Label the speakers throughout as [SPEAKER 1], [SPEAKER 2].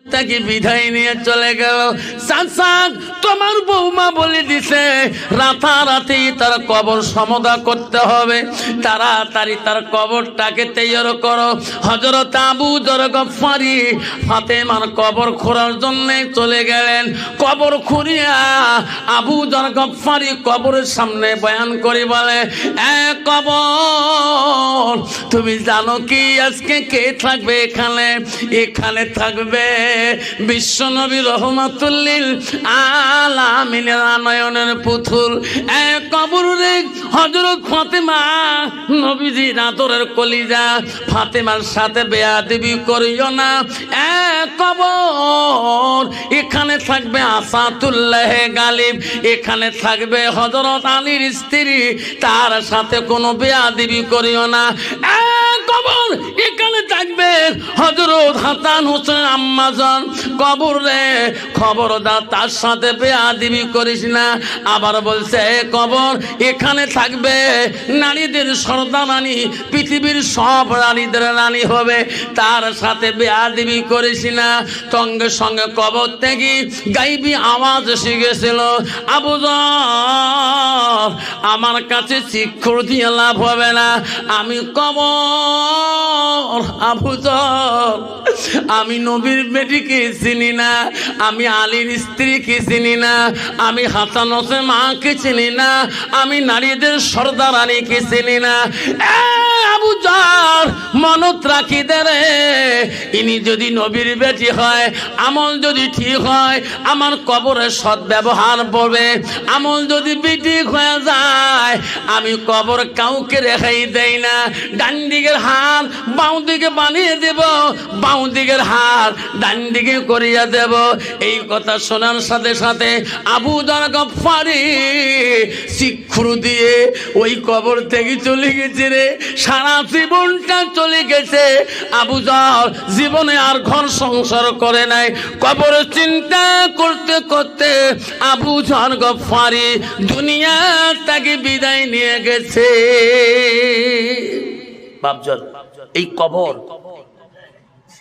[SPEAKER 1] তাকে বিদায় নিয়ে চলে গেল। চাচাক তোমার বৌমা বলে দিছে রাতারাতি তার কবর সমাধা করতে হবে, তাড়াতাড়ি তার কবরটাকে তৈয়ার করো। হযরত আবু যর গফফারি ফাতেমার কবর খোঁড়ার জন্য চলে গেলেন। কবর খুঁড়িয়া আবু যর গফফারি কবরের সামনে বয়ান করে বলে, এ কবর তুমি জানো কি আজকে কে থাকবে এখানে? এখানে থাকবে বিশ্বনবী রহমাতুল্লিল আলামিনের আনয়নের পুতুল এ কবর রে হযরত ফাতেমা নবীজির আদরের কলিজা। ফাতেমার সাথে বেয়াদবি করিও না। এ কবর এখানে থাকবে আসাতুল্লাহ গালিব, এখানে থাকবে হযরত আলীর স্ত্রী, তার সাথে কোনো বেয়াদবি করিও না। এ কবর এখানে থাকবে হযরত হাসান হোসেন আম্মাজান, কবর রে খবরদার তার সাথে বেয়াদবি করিস না। আবার বলছে এ কবর এখানে থাকবে নারীদের সর্দারানী, পৃথিবীর সব নারীদের রানী হবে, তার সাথে বেয়াদবি করিস না। সঙ্গে সঙ্গে কবর থেকে গাইবি আওয়াজ এসে গেছিল, আবু যর আমার কাছে চিৎকার দিয়ে লাভ হবে না, আমি কবর। আবু যর আমি নবীর বেটিকে চিনি না, আমি আলীর স্ত্রীকে চিনি না, আমি হাসান হোসেন মাকে চিনি না, আমি নারীদের সর্দারানীকে চিনি না। আবু যর মনত রাখি দে রে, ইনি যদি নবীর বেটি হয়, আমল যদি ঠিক হয়, আমার কবরে সৎ ব্যবহার পড়বে। আমল যদি বেটি হয়ে যায়, আমি কবর কাউকে রেখাই দেই না। ডান দিকের হাত বাঁ দিকে বানিয়ে দেব, বাঁ দিকের হাত ডান দিকে করিয়া দেব। এই কথা শোনার সাথে সাথে আবু যর গফফারি চিৎকার দিয়ে ওই কবর থেকে চলে গেছে রে। সারা জীবনটা চলে গেছে, আবু যর জীবনে আর ঘর সংসার করে নাই। কবরের চিন্তা করতে করতে আবু যর গফফারি দুনিয়া থেকে বিদায় নিয়ে গেছে। বাপজন এই কবর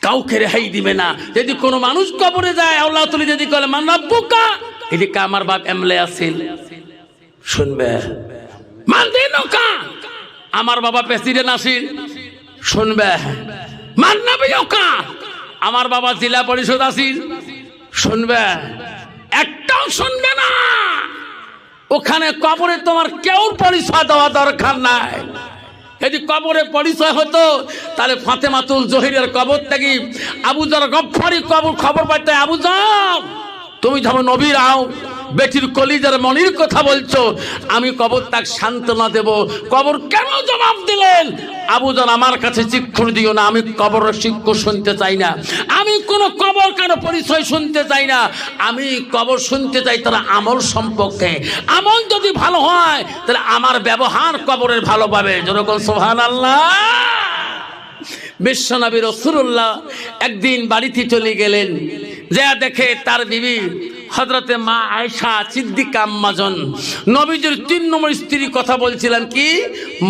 [SPEAKER 1] কাউকে রেহাই দিবে না। যদি কোনো মানুষ কবরে যায়, আল্লাহ তুলি যদি বলে মান রাব্বুকা, এদিকে আমার বাপ এমলে আছিল শুনবে, মান দিনুকা আমার বাবা প্রেসিডেন্ট আছিল শুনবে, মান নবিয়ুকা আমার বাবা জেলা পরিষদ আছিল শুনবে, একটাও শুনবে না। ওখানে কবরে তোমার কেউ পরিচয় দেওয়া দরকার নাই। যদি কবরে পরিচয় হতো তাহলে ফাতেমাতুল জহিরের কবর থেকে আবু যর গফফারি খবর পাইতে, আবু যর তুমি যখন নবীর আও বেটির কলিজার মনির কথা বলছো, আমি কবর তাক সান্ত্বনা দেব। কবর কেন জবাব দিলেন, আবু যর আমার কাছে চিৎকার দিও না, আমি কবরের শিক্ষা শুনতে চাই না, আমি কোনো কবর কেন পরিচয় শুনতে চাই না, আমি কবর শুনতে চাই তার আমল সম্পর্কে। আমল যদি ভালো হয় তাহলে আমার ব্যবহার কবরের ভালো পাবে। যেরকম সুবহানাল্লাহ। বিশ্বনবী রাসূলুল্লাহ একদিন বাড়িতে চলে গেলেন, যা দেখে তার বিবি হযরতে মা আয়েশা সিদ্দিকা আম্মাজান, নবীজির 3 নম্বর স্ত্রী কথা বলছিলেন কি,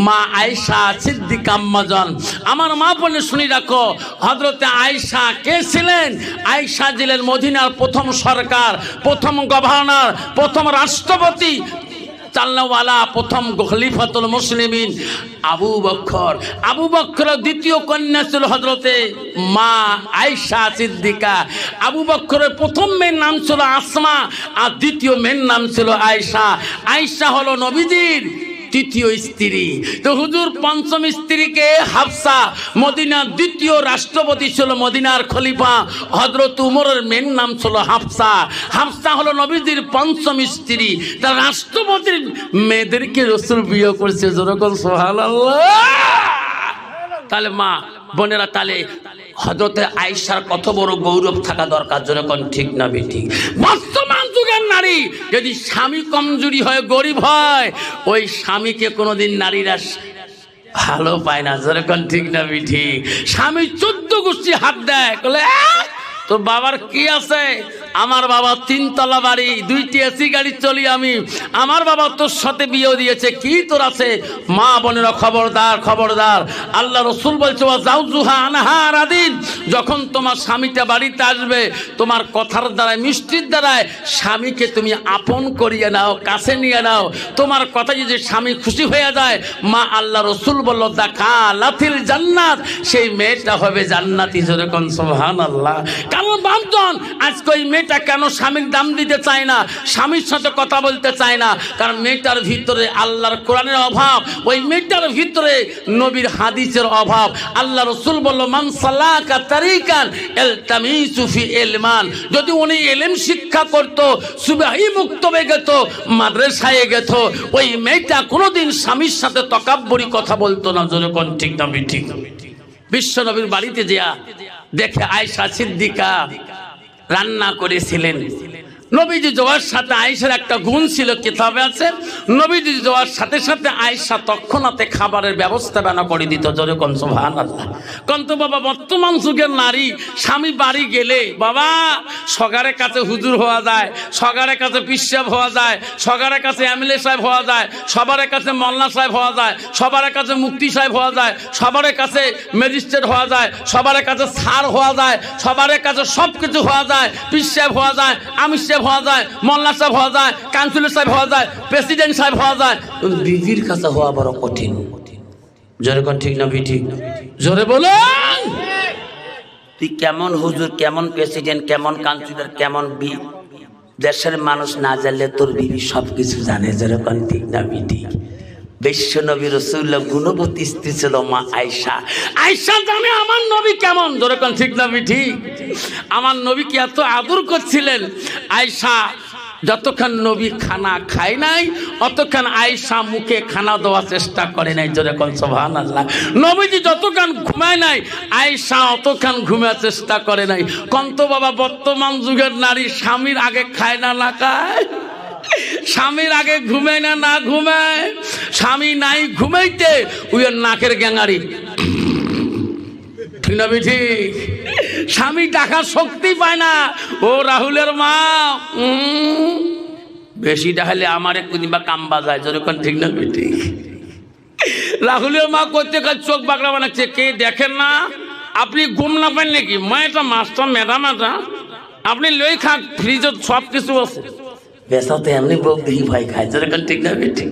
[SPEAKER 1] মা আয়েশা সিদ্দিকা আম্মাজান। আমার মা বলে শুনি রাখো, হযরতে আয়েশা কে ছিলেন? আয়েশা ছিলেন মদিনার প্রথম সরকার, প্রথম গভর্নর, প্রথম রাষ্ট্রপতি, চাল্লাওয়ালা, প্রথম খলিফাতুল মুসলিমিন আবু বকর। আবু বকরের দ্বিতীয় কন্যা ছিল হযরতে মা আয়েশা সিদ্দিকা। আবু বকরের প্রথম মেয়ের নাম ছিল আসমা, আর দ্বিতীয় মেয়ের নাম ছিল আয়েশা। আয়েশা হলো নবীজির তৃতীয় স্ত্রী। তো হুজুর পঞ্চম স্ত্রীকে হাফসা, মদিনার দ্বিতীয় রাষ্ট্রপতি ছিল মদিনার খলিফা হযরত উমরের মেয়ের নাম ছিল হাফসা। হাফসা হলো নবীজির পঞ্চম স্ত্রী। তার রাষ্ট্রপতির মেয়েদেরকে রাসূল বিয়ে করছে। যেরকম সুবহানাল্লাহ। তাহলে মা বোনেরা, তাহলে হযরতে আয়েশার কত বড় গৌরব থাকা দরকার। যেরকম ঠিক না বেঠিক? বর্তমান যুগের নারী যদি স্বামী কমজোরি হয়, গরিব হয়, ওই স্বামীকে কোনোদিন নারীরা ভালো পায় না। যেরকম ঠিক না বেঠিক? স্বামী 14 গোষ্ঠী হাত দেয়, বলে তোর বাবার কি আছে? আমার বাবা 3 তলা বাড়ি, 2টি এসি গাড়ি চলি আমি। আমার বাবা তোর সাথে বিয়ে দিয়েছে, কি তোর আছে? মা বোনেরা খবরদার, খবরদার। আল্লাহ রসুল বলছে ওয়াজাউজুহা আনহার আদিন, যখন তোমার স্বামীটা বাড়িতে আসবে, তোমার কথার দ্বারায়, মিষ্টির দ্বারায় স্বামীকে তুমি আপন করিয়ে নাও, কাছে নিয়ে নাও। তোমার কথা যদি স্বামী খুশি হয়ে যায়, মা আল্লাহ রসুল বলল দেখা লাথিল জান্নাত, সেই মেয়েটা হবে জান্নাতি। যেরকম সুবহানাল্লাহ। কারণ বাপজন আজকে ওই মেয়েটা কেন স্বামীর দাম দিতে চায় না, স্বামীর সাথে কথা বলতে চায় না? কারণ মেয়েটার ভিতরে আল্লাহর কোরআনের অভাব, ওই মেয়েটার ভিতরে নবীর হাদিসের অভাব। আল্লাহ রসুল বলল মান সালাকা তারিকান ইলতামিসু ফি ইলমান, যদি উনি ইলম শিক্ষা করত, সুবহি মুক্তবে গেত, মাদ্রাসায় গেত, ওই মেয়েটা কোনোদিন স্বামীর সাথে তকাব্বুরি কথা বলতো না। যেরকম ঠিক না ঠিক? বিশ্ব নবীর বাড়িতে যা দেখে আয়েশা সিদ্দিকা রান্না করেছিলেন। নবীজি যাওয়ার সাথে আয়েশার একটা গুণ ছিল, কিতাবে আছে, নবীজি যাওয়ার সাথে সাথে আয়েশা তৎক্ষণাতে খাবারের ব্যবস্থা বানা করে দিত। যেরকম সুবহানাল্লাহ। কিন্তু বাবা বর্তমান যুগের নারী স্বামী বাড়ি গেলে বাবা সগারের কাছে হুজুর হওয়া যায়, সগারের কাছে পিসাব হওয়া যায়, সগারের কাছে এমএলএ সাহেব হওয়া যায়, সবার কাছে মোল্লা সাহেব হওয়া যায়, সবার কাছে মুফতি সাহেব হওয়া যায়, সবার কাছে ম্যাজিস্ট্রেট হওয়া যায়, সবার কাছে স্যার হওয়া যায়, সবার কাছে সব কিছু হওয়া যায়, পিসাব হওয়া যায়, আমির সাহেব হওয়া যায়, মোল্লা সাহেব হওয়া যায়, কাউন্সিলর সাহেব হওয়া যায়, প্রেসিডেন্ট সাহেব হওয়া যায়। বিবির কাছে হওয়া বড় কঠিন। জোরে কোন ঠিক না ঠিক? জোরে বলেন। তুই কেমন হুজুর, কেমন প্রেসিডেন্ট, কেমন কাউন্সিলর, কেমন দেশের মানুষ না জানলে তোর বিবি সবকিছু জানে। জোরে কোন ঠিক না ঠিক? বিশ্ব নবী রাসূলুল্লাহ গুণবতী স্ত্রী ছিল মা আয়েশা। আয়েশা জানে আমার নবী কেমন। জোরে কোন ঠিক না ঠিক? আমার নবীকে এত আদর করছিলেন। আয়েশা যতক্ষণ নবী খানা খায় নাই, অতক্ষণ আয়েশা মুখে খানা দেওয়ার চেষ্টা করে নাই। জোরে কোন সুবহানাল্লাহ। নবীজি যতক্ষণ ঘুমায় নাই, আয়েশা অতক্ষণ ঘুমার চেষ্টা করে নাই। কন্ত বাবা বর্তমান যুগের নারী স্বামীর আগে খায় না, না খায়? স্বামীর আগে ঘুমায় না, না ঘুমায়? স্বামী নাই ঘুমাইতে ওই নাকের গ্যাঙারি, ঠিক না ঠিক? স্বামী ডাকার শক্তি পায় না। ও রাহুলের মা বেশি ডাকলে আমার একটু বা কাম বাজায়। যেরকম ঠিক না ঠিক? রাহুলের মা করতে কাজ চোখ বাঁকড়া বানাচ্ছে, কে দেখেন না? আপনি ঘুম না পান নাকি? মা এটা মাস্টার ম্যাডাম, এটা আপনি লই খান, ফ্রিজত সব কিছু আছে। বেসাতে এমনি বউ দেখি ভাই খায়। যেরকম ঠিক না ঠিক?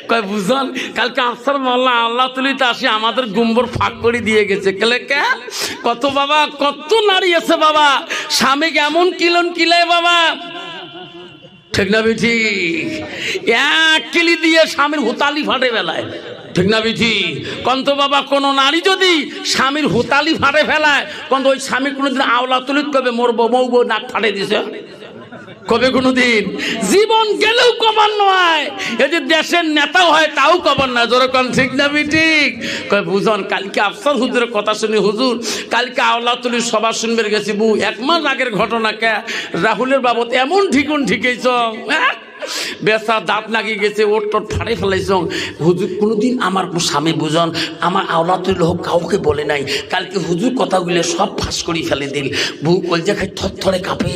[SPEAKER 1] কয় বুঝন কালকে আফসার মোল্লা আল্লাহ তুলিতে আসি আমাদের গুম্বর ফাঁক করে দিয়ে গেছে। কেলে কে? কত বাবা, কত নারী আছে বাবা স্বামীকে এমন কিলন কিলায় বাবা, ঠিক না ঠিক? এক কিলি দিয়ে স্বামীর হুতালি ফাটে বেলায়, ঠিক না বিঠি? কন্ত বাবা কোন নারী যদি স্বামীর হুতালি ফাটে ফেলায়, কন্ত ওই স্বামী কোনোদিন আওলা তুলিত কবে মরবো, মৌবো নাক ফাটে দিছে কবে? কোনোদিন জীবন গেলেও কবার নয়। এই যে দেশের নেতাও হয় তাও কবার না। যেরকম ঠিক না ঠিক? কয় বুঝন কালকে আফসার হুজুরের কথা শুনি, হুজুর কালকে আওলা তুলির সভা শুনবে গেছি, বউ 1 মাস আগের ঘটনা। কে? রাহুলের বাবদ এমন ঠিকুন ঠিকেছ, বেসা দাঁত লাগিয়ে গেছে, ওর তোর ফাড়ে ফেলাইছ। হুজুর কোনোদিন আমার স্বামী বুঝন আমার আওলাতুল হোক কাউকে বলে নাই, কালকে হুজুর কথাগুলো সব ফাঁস করে ফেলে দিল। বউ কলজা খাই থরথরে কাঁপে।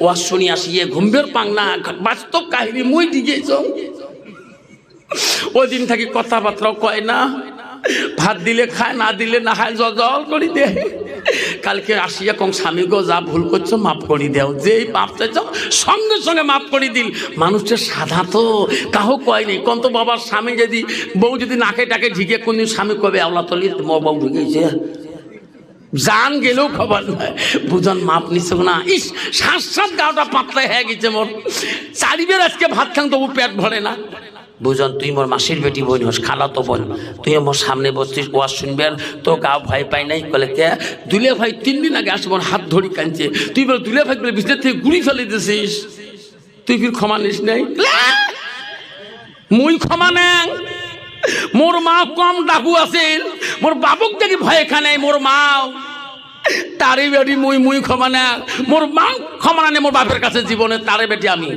[SPEAKER 1] ওয়াজ শুনি আসিয়ে ঘুমবের পাংনা, বাস্তব কাহিনী মই দিয়েছ। ওই দিন থাকি কথাবার্তাও কয় না, ভাত দিলে খায়, না দিলে না খায়, জল করে দেয়। কালকে আসিয়া কম স্বামী গো যা ভুল করছো মাফ করে দেও, যেই মাপ চাইছ সঙ্গে সঙ্গে মাফ করে দিল। মানুষের সাধা তো কাহো কয় নেই। কন্ত বাবার স্বামী যদি বউ যদি নাকে টাকে ঢিকে কোনদিন স্বামী কবে আওলা তলি বউ ঢুকেছে, জান গেলেও খবর নয়। বুঝন মাপ নিচ্ছ না। ইস সাত গাওটা পাতলা হয়ে গেছে মোর, চারিবের আজকে ভাত খান তবু পেট ভরে না। বুঝন তুই মোর মাসির বেটি বোন হোস, খালা তো বোন, তুই মোর সামনে বসছিস, ওয়াজ শুনবেন তো গাও ভয় পাই নাই। বলে কে? দুলে ভাই 3 দিন আগে আসবো হাত ধরি কাঁদছে। তুই বলে দুলে ভাই বলে ভিতর থেকে গুড়ি ফেলে দিছিস, তুই ফির ক্ষমা নিস নাই? মুই ক্ষমা নেন। মোর মা কম ডাকু আছেন, মোর বাবুক দেখি ভয় খানে, মোর মাও তারে বেটি মুই ক্ষমা না। মোর মা ক্ষমা না, মোর বাপের কাছে জীবনে তারে বেটি আমি।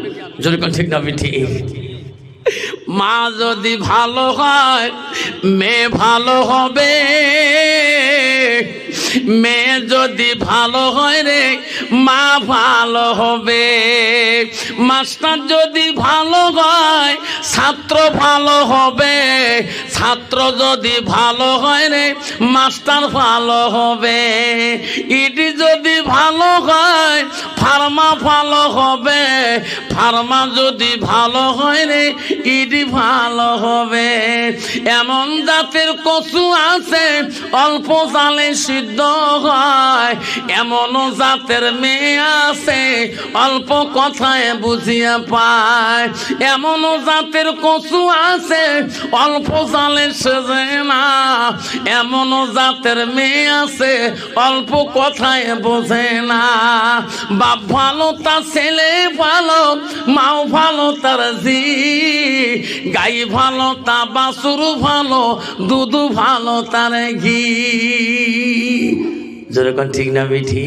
[SPEAKER 1] যদি কোন ঠিক না বেটি? মা যদি ভালো হয় মেয়ে ভালো হবে, মেয়ে যদি ভালো হয় রে মা ভালো হবে, মাস্টার যদি ভালো হয় ছাত্র ভালো হবে, ছাত্র যদি ভালো হয় রে মাস্টার ভালো হবে, ইডি যদি ভালো হয় ফার্মা ভালো হবে, ফার্মা যদি ভালো হয় রে ইডি ভালো হবে। এমন জাতের কচু আছে অল্প জালে সিদ্ধ হয়, এমন জাতের মেয়ে আছে অল্প কথায় বুঝিয়া পায়, এমন জাতের কচু আছে অল্প জালে সেজে না, এমন জাতের মেয়ে আছে অল্প কথায় বোঝে না। বাপ ভালো তার ছেলে ভালো, মাও ভালো তার জি, গাই ভালো তা বাছুর ভালো, দুধু ভালো তার ঘি। জোরে কোন ঠিক না বেঠি?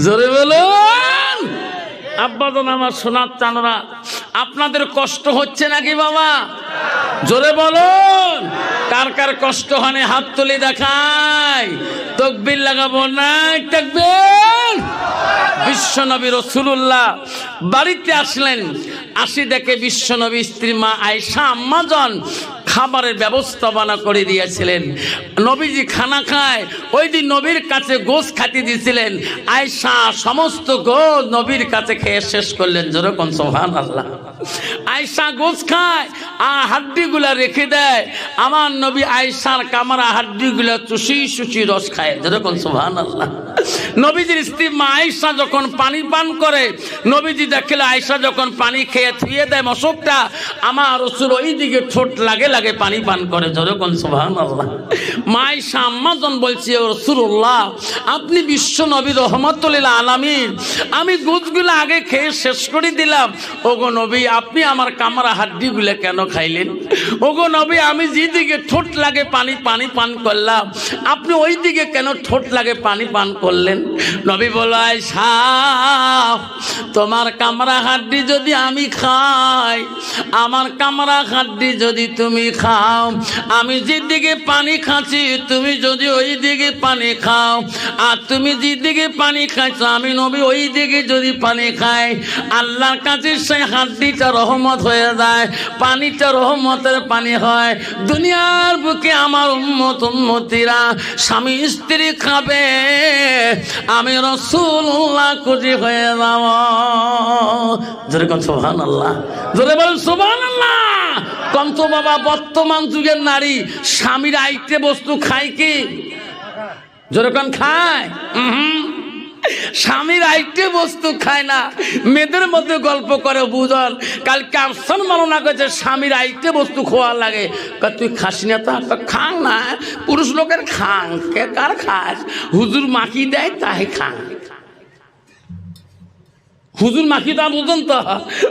[SPEAKER 1] জোরে বলুন। আব্বাজান আমার সোনার চানরা, আপনাদের কষ্ট হচ্ছে নাকি বাবা? জোরে বলুন। কার কার কষ্ট হয় হাত তুলে দেখায়, তাকবীর লাগাবো না? তাকবীর। বিশ্বনবী রাসূলুল্লাহ বাড়িতে আসলেন, আসি দেখে বিশ্বনবী স্ত্রী মা আয়েশা আম্মাজান খাবারের ব্যবস্থাপনা করে দিয়েছিলেন। নবীজি খানা খায়, ওই দিন নবীর কাছে গোশ খাতি দিয়েছিলেন। আয়েশা সমস্ত গোশ নবীর কাছে খেয়ে শেষ করলেন। যেরকম সুবহানাল্লাহ। আয়েশা গোশ খায় আর হাড্ডিগুলা রেখে দেয়, আমার নবী আয়েশার কামরা হাড্ডিগুলা চুষি চুষি রস খায়। যেরকম সুবহানাল্লাহ। নবীজির স্ত্রী মা আয়েশা যখন পানি পান করে, নবীজি দেখলে আয়েশা যখন পানি খেয়ে থুয়ে দেয় মশকটা, আমার রাসূল ওই দিকে ঠোঁট লাগে লাগে পানি পান করে। যেরকম সুবহানাল্লাহ। মা আয়েশা আম্মাজান বলছে, ও রাসূলুল্লাহ আপনি বিশ্ব নবী রহমাতুল লিল আলামিন, আমি গোশগুলো আগে খেয়ে শেষ করে দিলাম, ওগো নবী আপনি আমার কামরা হাড্ডিগুলো কেন খাইলেন? ওগো নবী আমি যেদিকে ঠোঁট লাগে পানি পান করলাম, আপনি ওই দিকে কেন ঠোঁট লাগে পানি পান করলেন? নবী বলে, আয়েশা তোমার কামরা হাড্ডি যদি আমি খাই, আমার কামরা হাড্ডি যদি তুমি খাও, আমি যেদিকে পানি খাচ্ছি তুমি যদি ওই দিকে পানি খাও, আর তুমি যেদিকে পানি খাইছো আমি নবী ওই দিকে যদি পানি খাই, আল্লাহর কাছে সেই হাড্ডিটা রহমত হয়ে যায়, পানিটা রহমতের পানি হয়। দুনিয়ার বুকে আমার উম্মতিরা স্বামী স্ত্রী খাবে, আমি রাসূলুল্লাহ খুশি হয়ে যাব। জোরে কোন সুবহানাল্লাহ। জোরে বল সুবহানাল্লাহ। কন্ত বাবা বর্তমান যুগের নারী স্বামীর আইটে বস্তু খায় কি? জোরে কোন খায়? স্বামীর আইটে বস্তু খায় না। মেয়েদের মধ্যে গল্প করে বুঝল, কালকে আফসান মালনা করেছে স্বামীর আইটে বস্তু খোয়া লাগে। তুই খাস না? তো খাং না, পুরুষ লোকের খাং, কে কার খাস? হুজুর মাখি দেয় তাই খাং। হুজুর মাখি তা বুঝুন তো,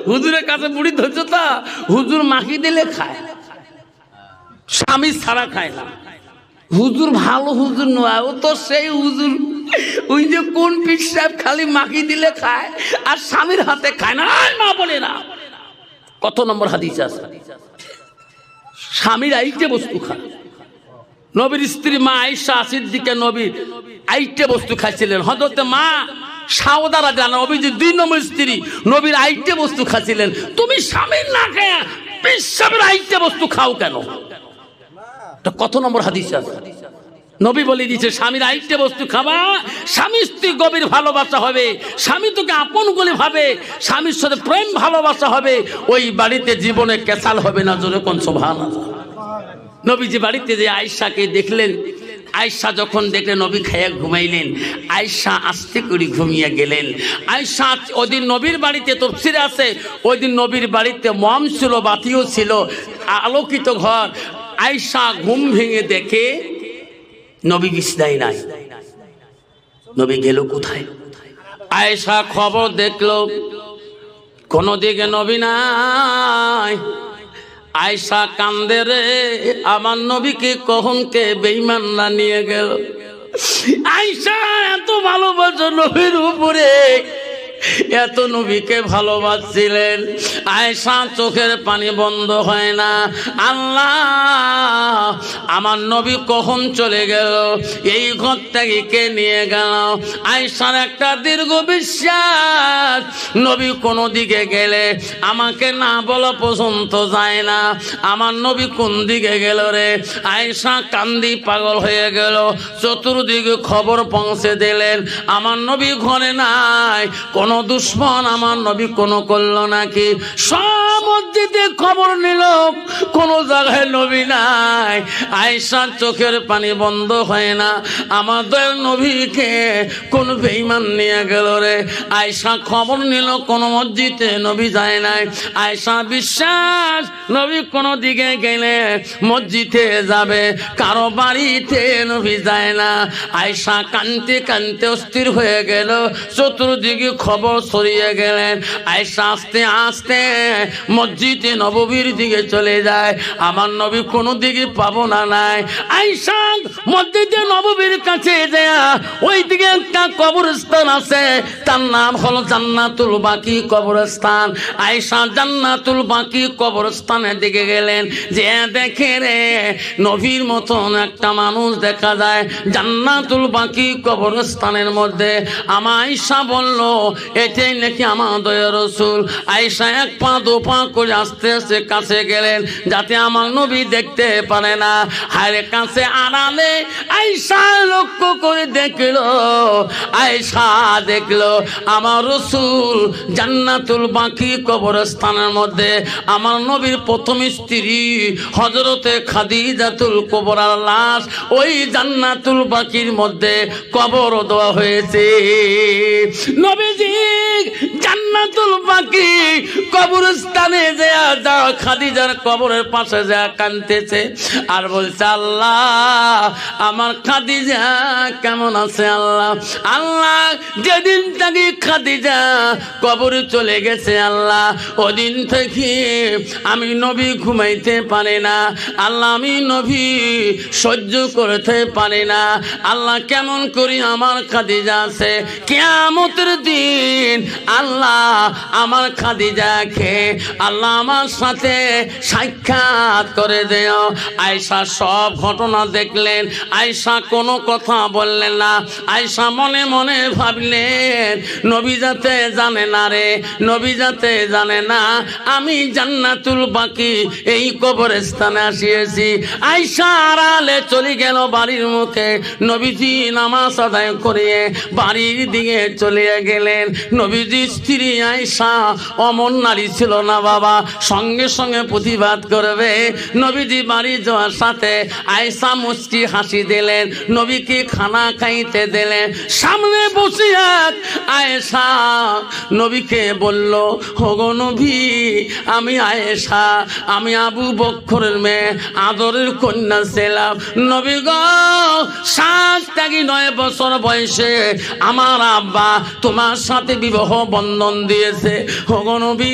[SPEAKER 1] হুজুরের কাছে বুড়ি ধরছ তো, হুজুর মাখি দিলে খায়, স্বামী ছাড়া খায় না। হুজুর ভালো হুজুর নয়, ও তো সেই হুজুর ওই যে কোন পীর সাহেব খালি মাখি দিলে খায় আর স্বামীর হাতে খায় না। মা বলে না কত নম্বর হাদিস আছে, স্বামীর আইটে বস্তু খায়। নবীর স্ত্রী মা আয়েশা সিদ্দিকা নবীর আইটে বস্তু খাইছিলেন। হযরত মা সাউদা রাদিয়াল্লাহু আনহা নবীর 2 নম্বর স্ত্রী, নবীর আইটে বস্তু খাচ্ছিলেন। তুমি স্বামীর না খেয়ে পীর সাহেবের আইটে বস্তু খাও কেন? কত নম্বর হাদিস আছে? নবী বলে দিয়েছে স্বামীর আইটে বস্তু খাবা, স্বামী স্ত্রী গভীর ভালোবাসা হবে, স্বামী তোকে আপন বলে ভাবে, স্বামীর সাথে প্রেম ভালোবাসা হবে, ওই বাড়িতে জীবনে কেসাল হবে না। জোরে কোন সুবহানাল্লাহ। নবীজি বাড়িতে যে আয়েশাকে দেখলেন, আয়েশা যখন দেখলেন নবী খাইয়া ঘুমাইলেন, আয়েশা আস্তে করে ঘুমিয়ে গেলেন। আয়েশা ওইদিন নবীর বাড়িতে তাফসীরে আছে, ওইদিন নবীর বাড়িতে মম ছিল, বাতিও ছিল, আলোকিত ঘর। আয়েশা ঘুম ভেঙে দেখে নবী বিছানায় নাই। নবী গেল কোথায়? আয়েশা খবর দেখলো কোন দিকে নবী নাই। আয়েশা কান্দে রে, আমার নবীকে কখনকে বেঈমানরা নিয়ে গেল। আয়েশা এত ভালোবাসো নবীর উপরে, এত নবীকে ভালোবাসছিলেন। আয়েশা চোখের পানি বন্ধ হয় না, আল্লাহ আমার নবী কখন চলে গেল, এই ঘর থেকে কে নিয়ে গেল। আয়েশার একটা দীর্ঘ বিশ্বাস, নবী কোনো দিকে গেলে আমাকে না বলা পর্যন্ত যায় না। আমার নবী কোন দিকে গেল রে? আয়েশা কান্দি পাগল হয়ে গেল। চতুর্দিকে খবর পৌঁছে দিলেন আমার নবী ঘরে নাই। কোন দুশ্মন আমার নবী কোনো করলো নাকি? সব মসজিদে খবর নিল, কোন জায়গায় নবী নাই। আয়েশার চোখের পানি বন্ধ হয় না, আমাদের নবীকে কোন বেঈমান নিয়ে গেল রে। আয়েশা খবর নিল কোন মসজিদে নবী যায় নাই। আয়েশা বিশ্বাস নবী কোন দিকে গেলে মসজিদে যাবে, কারো বাড়িতে নবী যায় না। আয়েশা কাঁদতে কাঁদতে অস্থির হয়ে গেল, চতুর্দিকে খবর ছড়িয়ে গেলেন। আয়েশা আস্তে আস্তে মসজিদে নববীর দিকে চলে যায়, আমার নবী কোনো দিকে পাবো না নাই। আয়েশা মসজিদে নববীর কাছে যায়, ওই দিকে একটা কবরস্থান আছে, তার নাম হলো জান্নাতুল বাকি কবরস্থান। আয়েশা জান্নাতুল বাকি কবরস্থানের দিকে গেলেন, যে দেখে রে নবীর মতন একটা মানুষ দেখা যায় জান্নাতুল বাকি কবরস্থানের মধ্যে। আমার আয়েশা বলল, এটাই নাকি আমার দয়া রাসূল। আয়েশা এক পা দু পা করে আস্তে আস্তে কাছে গেলেন, যাতে আমার নবী দেখতে পারে না। হায় কাছে আড়ালে আয়েশা লক্ষ্য করে দেখলো, আয়েশা দেখলো আমার রাসূল জান্নাতুল বাকি কবরস্থানের মধ্যে আমার নবীর প্রথম স্ত্রী হযরতে খাদিজাতুল কুবরার লাশ ওই জান্নাতুল বাকির মধ্যে কবর দেওয়া হয়েছে। নবীজি জান্নাতুল বাকি কবরস্থানে যা খাদিজার কবরের পাশে যা কাঁদতেছে আর বলছে, আল্লাহ আমার খাদিজা কেমন আছে? আল্লাহ আল্লাহ যেদিন থেকে খাদিজা কবরে চলে গেছে আল্লাহ, ওদিন থেকে আমি নবী ঘুমাইতে পারে না আল্লাহ, আমি নবী সহ্য করতে পারে না আল্লাহ। কেমন করি আমার খাদিজা আছে, কিয়ামতের দিন আল্লাহ আমার খাদিজাকে আল্লাহ আমার সাথে সাক্ষাৎ করে দেও। আয়েশা সব ঘটনা দেখলেন, আয়েশা কোনো কথা বললেন না। আয়েশা মনে মনে ভাবলেন, নবী যাতে জানে না রে, নবী যাতে জানে না আমি জান্নাতুল বাকি এই কবরস্থানে আসিয়েছি। আয়েশা আড়ালে চলে গেল বাড়ির মুখে। নবীজি নামাজ আদায় করিয়ে বাড়ির দিকে চলে গেলেন। নবীজি স্ত্রী আয়েশা অমন নারী ছিল না বাবা, সঙ্গে সঙ্গে প্রতিবাদ করবে। নবীজি বাড়ি যাওয়ার সাথে আয়েশা মুচকি হাসি দিলেন, নবীকে খানা খাইতে দিলেন। সামনে বসিয়া আয়েশা নবীকে বলল, ওগো নবী আমি আয়েশা, আমি আবু বকরের মেয়ে, আদরের কন্যা ছিলাম। নবী গো 9 বছর বয়সে আমার আব্বা তোমার সাথে বিবাহ বন্ধন দিয়েছে। ওগো নবী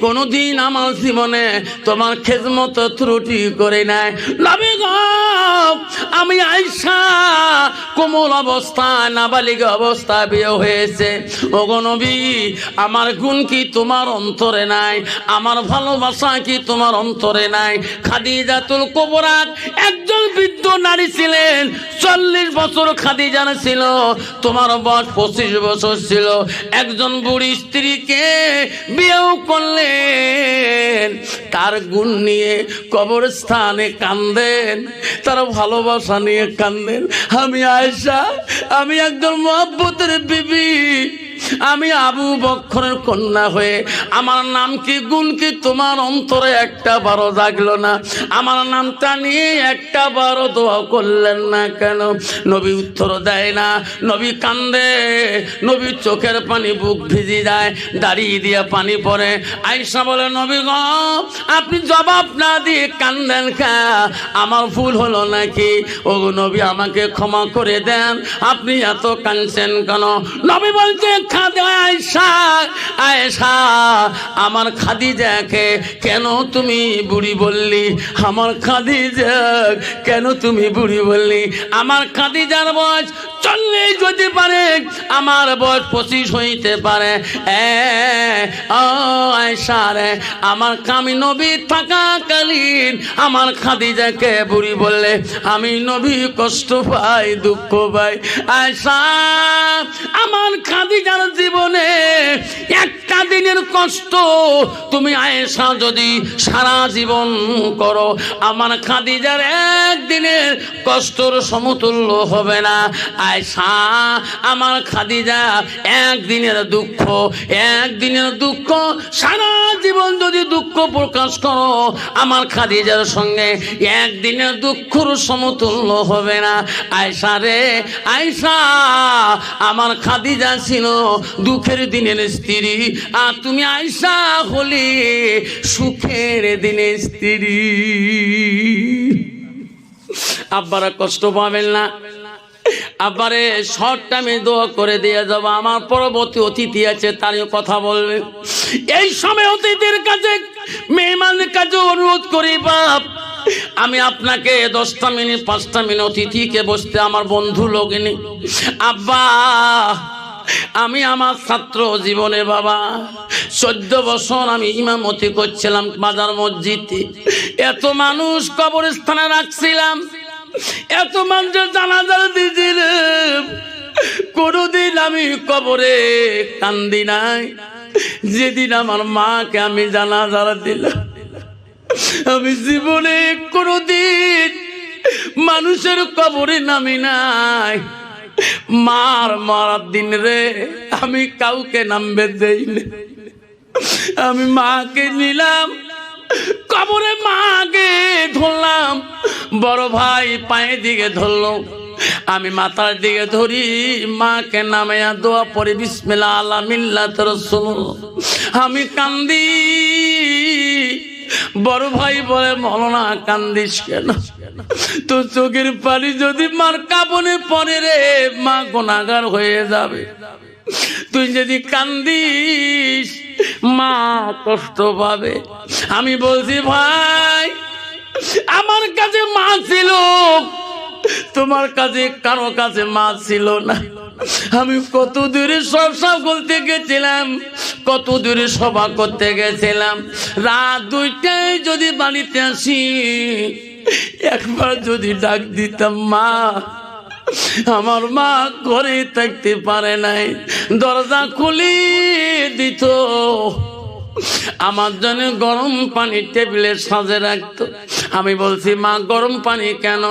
[SPEAKER 1] কোনদিন আমার জীবনে তোমার খেদমত ত্রুটি করে নাই। নবী গো আমি আয়েশা কোমল অবস্থায় নাবালিগ অবস্থায় বিয়ে হয়েছে। ওগো নবী আমার গুণ কি তোমার অন্তরে নাই? আমার ভালোবাসা কি তোমার অন্তরে নাই? খাদিজাতুল কুবরা একজন বৃদ্ধ নারী ছিলেন, 40 বছর খাদিজার ছিল, তোমার বয়স 25 বছর ছিল। একজন বুড়ি স্ত্রীকে বিয়েও করলেন, তার গুণ নিয়ে কবরস্থানে কান্দেন, তার ভালোবাসা নিয়ে কান্দেন। আমি আয়েশা, আমি একজন মহব্বতের বিবি, আমি আবু বকরের কন্যা হয়ে আমার নাম কি গুণ কি তোমার অন্তরে একটা বারো জাগলো না? আমার নামটা নিয়ে একটা বারো দোয়া করলেন না কেন? নবী উত্তর দেয় না, নবী কান্দে, নবী চোখের পানি বুক ভিজে যায়, দাঁড়িয়ে দিয়ে পানি পড়ে। আয়েশা বলে, নবী গো আপনি জবাব না দিয়ে কান্দেন কা? আমার ভুল হলো নাকি? ও নবী আমাকে ক্ষমা করে দেন, আপনি এত কাঁদছেন কেন? নবী বলছে, আয়েশা আয়েশা আমার খাদিজাকে কেন তুমি বুড়ি বললি? আমার খাদিজা কেন তুমি বুড়ি বললি? আমার খাদিজার বয়স 40 যদি পারে, আমার বয়স 25 হইতে পারে। আয়েশা রে, আমার আমি নবী থাকাকালীন আমার খাদিজাকে বুড়ি বললে আমি নবী কষ্ট পাই, দুঃখ পাই। আয়েশা, আমার খাদিজার জীবনে একটা দিনের কষ্ট তুমি আয়েশা যদি সারা জীবন করো, আমার খাদিজার একদিনের কষ্টর সমতুল্য হবে না। আয়েশা, আমার খাদিজা একদিনের দুঃখ সারা জীবন যদি দুঃখ প্রকাশ করো, আমার খাদিজার সঙ্গে একদিনের দুঃখর সমতুল্য হবে না। আয়েশা রে, আয়েশা, আমার খাদিজা ছিল দুঃখের দিনের স্ত্রী, আর তুমি আয়েশা হলে সুখের দিনের স্ত্রী। আব্বারা কষ্ট পাবেন না। আবারে শর্ট টাইমে দোয়া করে দিয়ে যাব। আমার পরবর্তী অতিথি আছে, তারও কথা বলবে। এই সময় অতিথির কাছে, মেহমানের কাছে অনুরোধ করি, বাপ আমি আপনাকে 10টা মিনিট 5টা মিনিট অতিথিকে বসতে আমার বন্ধু লগিনি। আব্বা, আমি আমার ছাত্র জীবনে বাবা 14 বছর আমি ইমামতি করছিলাম বাজার মসজিদে। এত মানুষ কবরস্থানে রাখছিলাম, এত মানুষের জানাজা দিয়েছিলাম, কোনদিন আমি কবরে কান্দি নাই। যেদিন আমার মাকে আমি জানাজা দিলাম, আমি জীবনে কোনদিন মানুষের কবরে নামি নাই। মারার দিন রে আমি কাউকে নামবে দেইনি। আমি মাকে নিলাম কবরে, মাকে ধরলাম, বড় ভাই পায়ের দিকে ধরলো, আমি মাথার দিকে ধরি, মাকে নামাইয়া দোয়া পড়ি, বিসমিল্লাহ আলা মিল্লাত রাসূলুল্লাহ। আমি কান্দি। বড় ভাই বলে, মৌলানা কান্দিস কেন? তো চোখের পানি যদি মার কাপনে পড়ে রে, মা গুনাহগার হয়ে যাবে। তুই যদি কান্দিস মা কষ্ট পাবে। আমি বলছি, ভাই আমার কাছে মা ছিল, তোমার কাছে কারো কাছে মা ছিল না। আমি কত দূরে সব করতে গেছিলাম, কত দূরে সভা করতে গেছিলাম। রাত 2টায় যদি বাড়িতে আসি, একবার যদি ডাক দিতাম মা, আমার মা ঘরে থাকতে পারে নাই, দরজা খুলে দিত, আমার জন্য গরম পানি টেবিলে সাজে রাখতো। আমি বলছি, মা গরম পানি কেন?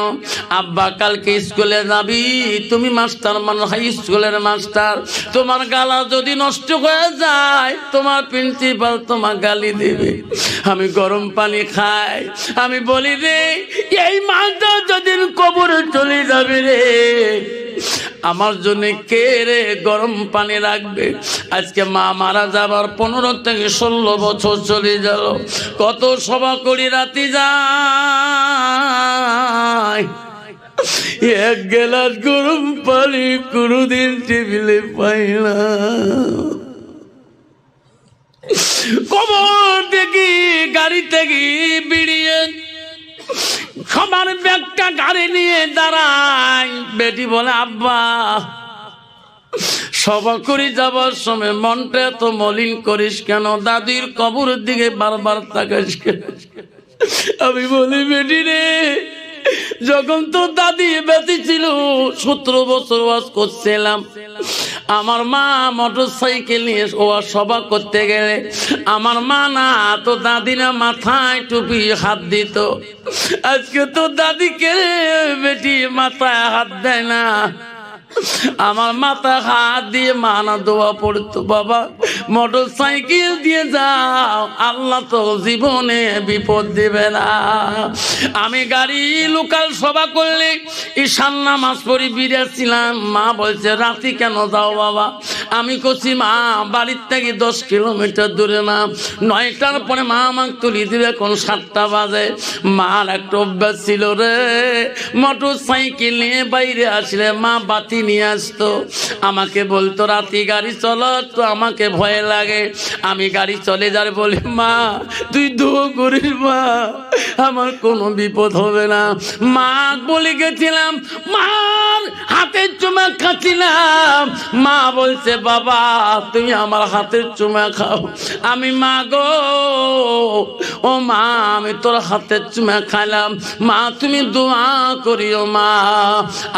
[SPEAKER 1] আব্বা কালকে স্কুলে যাবি, তুমি মাস্টার মানুষ, হাই স্কুলের মাস্টার, তোমার গালা যদি নষ্ট হয়ে যায় তোমার প্রিন্সিপাল তোমার গালি দেবে। আমি গরম পানি খাই। আমি বলি রে, এই মাটা যেদিন কবরে চলে যাবে রে, আমার জন্য কে রে গরম পানি রাখবে? আজকে মা মারা যাবার 15 থেকে 16 বছর চলে গেল। কত সভা করি, রাতি যায়, এক গ্লাস গরম পানি কোনদিন টেবিলে পাই না। কবর দেখি, গাড়ি থেকে বেরিয়ে সবার ব্যাগটা গাড়ি নিয়ে দাঁড়ায়। বেটি বলে, আব্বা সভা করে যাবার সময় মনটা এত মলিন করিস কেন? দাদির কবরের দিকে বারবার তাকাস কেন? আমি বলি, বেটি রে, যখন তো দাদি বেঁচে ছিল 17 বছর ওয়াজ করছিলাম, আমার মা মোটর সাইকেল নিয়ে ওয়াজ সভা করতে গেলে আমার মা না তো দাদি না মাথায় টুপি হাত দিত। আজকে তো দাদিকে বেটি মাথায় হাত দেয় না, আমার মাথা হাত দিয়ে মানা দোয়া পড়তো, বাবা মোটর সাইকেল দিয়ে যাও, আল্লাহ তো জীবনে বিপদ দেবে না। আমি গাড়ি লোকাল সভা করলে ঈশান নামাজ পড়ি বেরিয়েছিলাম। মা বলছে, রাতে কেন যাও বাবা? আমি কছি, মা বাড়ির থেকে 10 কিলোমিটার দূরে, মা 9টার পরে মা আমাকে তুলি দিবে, এখন 7টা বাজে। মার একটা অভ্যাস ছিল রে, মোটর সাইকেল নিয়ে বাইরে আসলে মা বাতি নিয়ে আসতো, আমাকে বলতো রাতে গাড়ি চলো, তো আমাকে ভয় লাগে। আমি গাড়ি চলে যার বলি মা তুই দোয়া করিস মা, আমার কোনো বিপদ হবে না। মা বলে গেছিলাম, মার হাতের চুমা খাচ্ছিলাম, মা বলছে বাবা তুমি আমার হাতের চুমা খাও। আমি মা গো, ও মা আমি তোর হাতের চুমা খাইলাম, মা তুমি দোয়া করিও মা।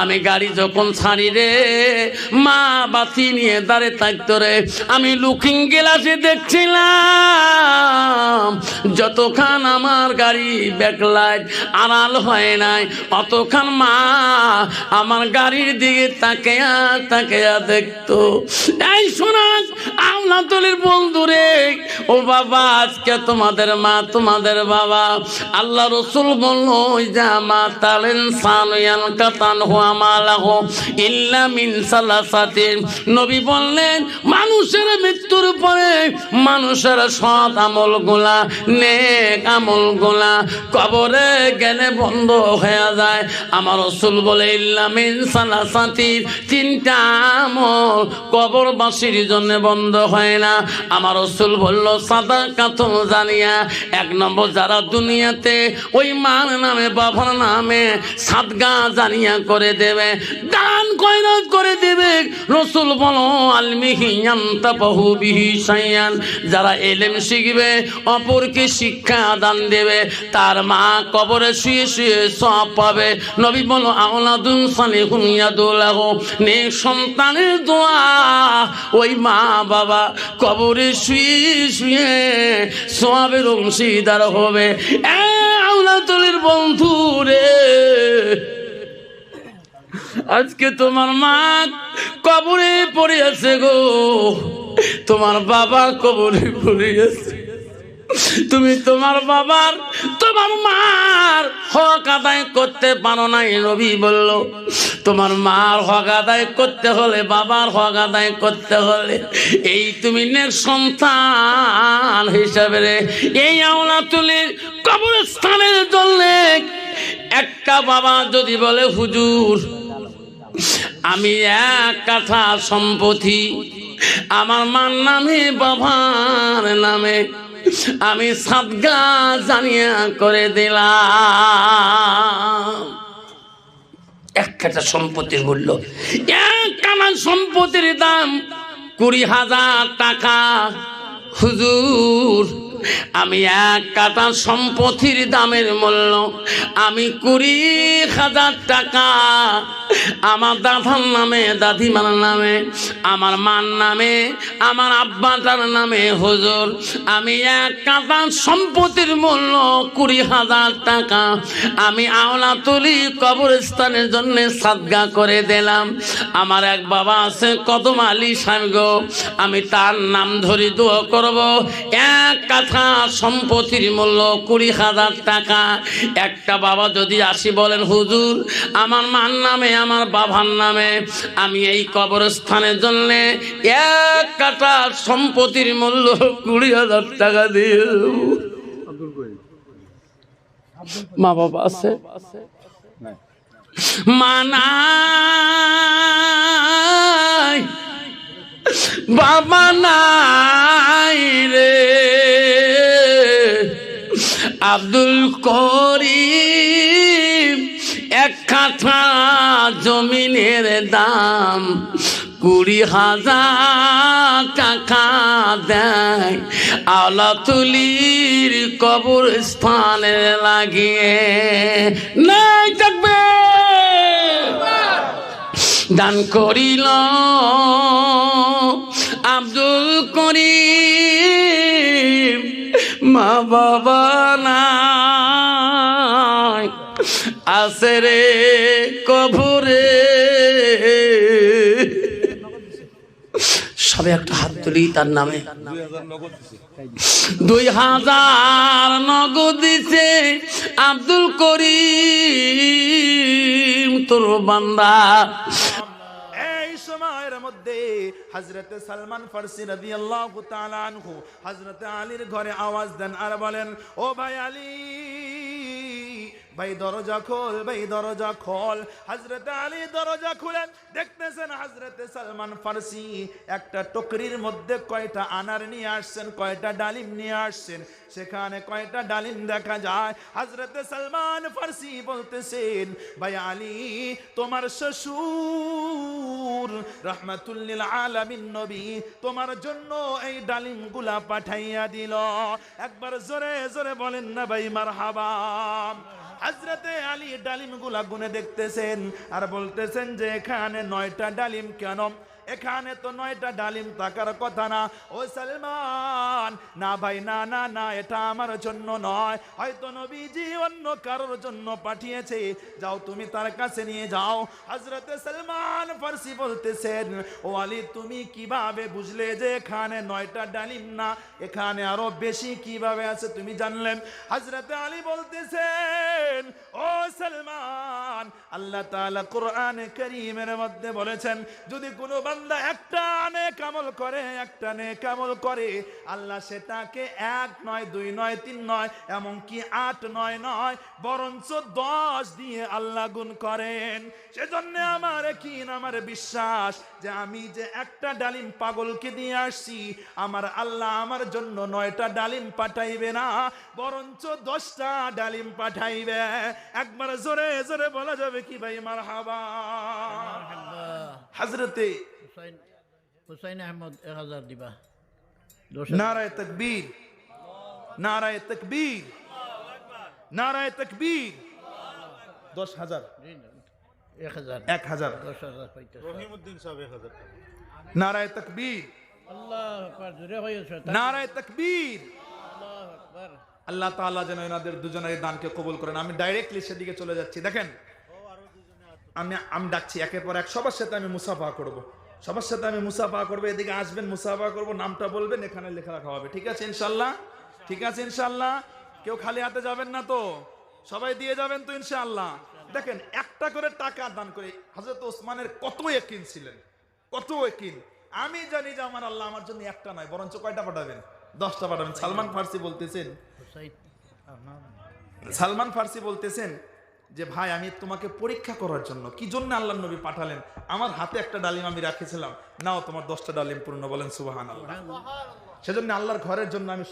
[SPEAKER 1] আমি গাড়ি যখন ছাড়ি রে, মা বাতি নিয়ে দাঁড়িয়ে থাকতো রে, আমি লুকিং গ্লাসে দেখছিলাম যতক্ষণ আমার গাড়ি ব্যাকলাইট আড়াল হয় নাই, অতক্ষণ মা আমার গাড়ির দিকে তাকিয়া তাকিয়া দেখতো। এই শোনা আওলাদুলের বন্ধুরে, ও বাবা আজকে তোমাদের মা তোমাদের বাবা, আল্লাহ রসুল বলল জামা তালেন সানুয়ান কাতান হুয়া মালাহ ইল্লা মিন সালাসাতিন। নবী বললেন মানুষের মৃত্যুর পরে মানুষের সৎ আমলগুলা নেক আমলগুলা কবরে গেলে বন্ধ হয়ে যায়। আমার রাসূল বলে ইল্লা মিন সালাসাতিন, তিনটা আমল কবরবাসীর জন্য বন্ধ হয় না। আমার রাসূল বলল সাদাকাতুন জানিয়া, এক নম্বর যারা দুনিয়াতে ওই মার নামে বাবার নামে সাদগা জানিয়া করে দেবে, দান খয়রাত করে দেবে। রাসূল বলো আলমিহি ইয়ানতাফাহু বিহি শাইয়ান, যারা ইলম শিখবে অপরকে শিক্ষা দান দেবে, তার মা কবরে শুয়ে শুয়ে সওয়াব পাবে। নবী বলো আওলাদুন সালিহুন ইয়াদুলাহু, নেক সন্তানের দোয়া ওই মা বাবা কবরে শুয়ে শুয়ে সওয়াবের অংশীদার হবে। আওলাদুলের বন্ধু রে, আজকে তোমার মা কবরে পড়ে আছে গো, তোমার বাবা কবরে পড়ে আছে, তুমি তোমার বাবার তোমার মার হক আদায় করতে পারো নাই। নবী বলল তোমার মার হক আদায় করতে হলে, বাবার হক আদায় করতে হলে, এই তুমি নেক সন্তান হিসাবে এই আওলাদুলের কবরস্থানের জন্য একটা বাবা যদি বলে হুজুর আমি 1 কাঠা সম্পত্তি আমার মার নামে বাবার নামে আমি সাদগা জানিয়া করে দিলাম। 1 কাঠা সম্পত্তির মূল্য, 1 কাঠা সম্পত্তির দাম 20,000 টাকা। হুজুর আমি 1 কাঠা সম্পত্তির দামের মূল্য আমি 20,000 টাকা আমার দাদার নামে, দাদিমার নামে, আমার মার নামে, আমার আব্বাটার নামে, হুজুর আমি 1 কাঠা সম্পত্তির মূল্য 20,000 টাকা আমি আওলাদুলি কবরস্থানের জন্য সাদগা করে দিলাম। আমার এক বাবা আছে কদম আলী সাহেব গো, আমি তার নাম ধরে দোয়া করব। 1 কাঠা সম্পত্তির মূল্য 20,000 টাকা। একটা বাবা যদি আসি বলেন হুজুর আমার মার নামে আমার বাবার নামে আমি এই কবরস্থানের জন্য 1 কাঠা সম্পত্তির মূল্য 20,000 টাকা দিয়ে দেব। মা বাবা আছে, মা নাই, বাবা নাই রে। আব্দুল করিম 1 কাঠা জমিনের দাম 20,000 টাকা দেয় আওলাদুলির কবরস্থানে লাগিয়ে। নাই থাকবে দান করিল আব্দুল করিম, মা বাবা নাই আছে রে কবরে। সবে একটা হাত তুলি তার নামে 2,000 নগদ দিছে আব্দুল করিম তোর বান্দা।
[SPEAKER 2] এই সময়ের মধ্যে হযরত সালমান ফারসি রাদিয়াল্লাহু তাআলা আনহু হযরত আলীর ঘরে আওয়াজ দেন আর বলেন ও ভাই আলী, ভাই দরজা খোল, ভাই দরজা খোল। হযরত আলী দরজা খুলেন, দেখতেছেন হযরত সালমান ফার্সি একটা টকরির মধ্যে কয়টা আনার নিয়ে আসছেন, কয়টা ডালিম নিয়ে আসছেন। সেখানে কয়টা ডালিম দেখা যায়। হযরত সালমান ফার্সি বলতেছেন, ভাই আলী, তোমার শ্বশুর রাহমাতুল লিল আলামিন নবী তোমার জন্য এই ডালিমগুলা পাঠাইয়া দিল। একবার জোরে জোরে বলেন না ভাই মারহাবা। হযরতে আলী ডালিমগুলা গুনে দেখতেছেন আর বলতেছেন যে এখানে 9টা ডালিম কেন? এখানে তো 9টা ডালিম থাকার কথা না। ও সালমান, না ভাই, না না না, এটা আমার জন্য নয়, হয়তো নবীজি অন্য কারোর জন্য পাঠিয়েছে, যাও তুমি তার কাছে নিয়ে যাও। হযরতে সালমান ফার্সি বলতেছেন, ও আলী, তুমি কিভাবে বুঝলে যে এখানে 9টা ডালিম না, এখানে আরো বেশি কিভাবে আছে তুমি জানলেন? হযরতে আলী বলতেছেন, ও সালমান, আল্লাহ তাআলা কোরআনে কারীমের মধ্যে বলেছেন, যদি কোনো বান্দা একটা নেক আমল করে, একটা নেক আমল করে, আল্লাহ সেটাকে 1 নয়, 2 নয়, 3 নয়, এমনকি 8, 9 নয়, বরঞ্চ 10 দিয়ে আল্লাহ গুণ করেন। সেজন্য আমার কিন, আমার বিশ্বাস যে আমি যে একটা ডালিম পাগলকে দিয়ে আসছি, আমার আল্লাহ আমার জন্য 9টা ডালিম পাঠাইবে না, বরঞ্চ 10টা ডালিম পাঠাইবে। একবার জোরে জোরে বলা যাবে কি ভাই মারহাবা? হযরতে
[SPEAKER 3] হুসাইন আহমদ 1000 দিবা।
[SPEAKER 2] নারায়ে তাকবীর, নারায়ে তাকবীর, নারায়ে তাকবীর। 10,000,
[SPEAKER 3] 1000,
[SPEAKER 2] 1000।
[SPEAKER 3] 10,000 পাইতেছ।
[SPEAKER 4] রহিমউদ্দিন সাহেব 1000 টাকা।
[SPEAKER 2] নারায়ে তাকবীর,
[SPEAKER 3] আল্লাহু আকবার, জোরে হইছে।
[SPEAKER 2] নারায়ে তাকবীর।
[SPEAKER 3] আল্লাহু আকবার।
[SPEAKER 2] আল্লাহ তাআলা যেন এনাদের দুজনের দানকে কবুল করেন। আমি ডাইরেক্টলি সেদিকে চলে যাচ্ছি। দেখেন, আমি ডাকছি একের পর এক, সবার সাথে আমি মুসাফা করব, সবার সাথে আমি মুসাফা করবো। এদিকে আসবেন, মুসাফা করব, নামটা বলবেন, এখানে লেখা রাখা হবে। ঠিক আছে ইনশাআল্লাহ? ঠিক আছে ইনশাআল্লাহ? কেউ খালি হাতে যাবেন না তো? সবাই দিয়ে যাবেন তো ইনশাআল্লাহ? দেখেন, একটা করে টাকা দান করে হযরত ওসমানের কত ইয়াকিন ছিলেন, কত ইয়াকিন। আমি জানি যে আমার আল্লাহ আমার জন্য একটা নয়, বরঞ্চ কয়টা পাঠাবেন? 10টা পাঠাবেন। সালমান ফার্সি বলতেছেন,
[SPEAKER 3] হুসাইন
[SPEAKER 2] সালমান ফার্সি বলতেছেন যে ভাই, আমি তোমাকে পরীক্ষা করার জন্য কি জন্য আল্লাহর নবী পাঠালেন, আমার হাতে একটা ডালিম আমি রাখেছিলাম, নাও তোমার 10টা ডালিম পূর্ণ। বলেন সুবহানাল্লাহ। সেজন্য আল্লাহর ঘরের জন্য আমি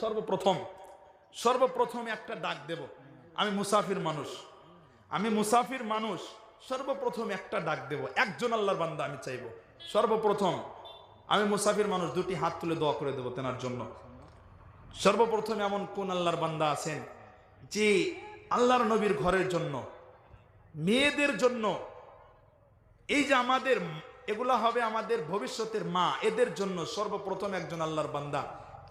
[SPEAKER 2] সর্বপ্রথম একটা ডাক দেব। আমি মুসাফির মানুষ, আমি মুসাফির মানুষ, সর্বপ্রথম একটা ডাক দেব। একজন আল্লাহর বান্দা আমি চাইবো সর্বপ্রথম। আমি মুসাফির মানুষ, 2টি হাত তুলে দোয়া করে দেবো তেনার জন্য। সর্বপ্রথম এমন কোন আল্লাহর বান্দা আছেন যে আল্লাহর নবীর ঘরের জন্য, মেয়েদের জন্য, এই যে আমাদের এগুলা হবে আমাদের ভবিষ্যতের মা, এদের জন্য সর্বপ্রথম একজন আল্লাহর বান্দা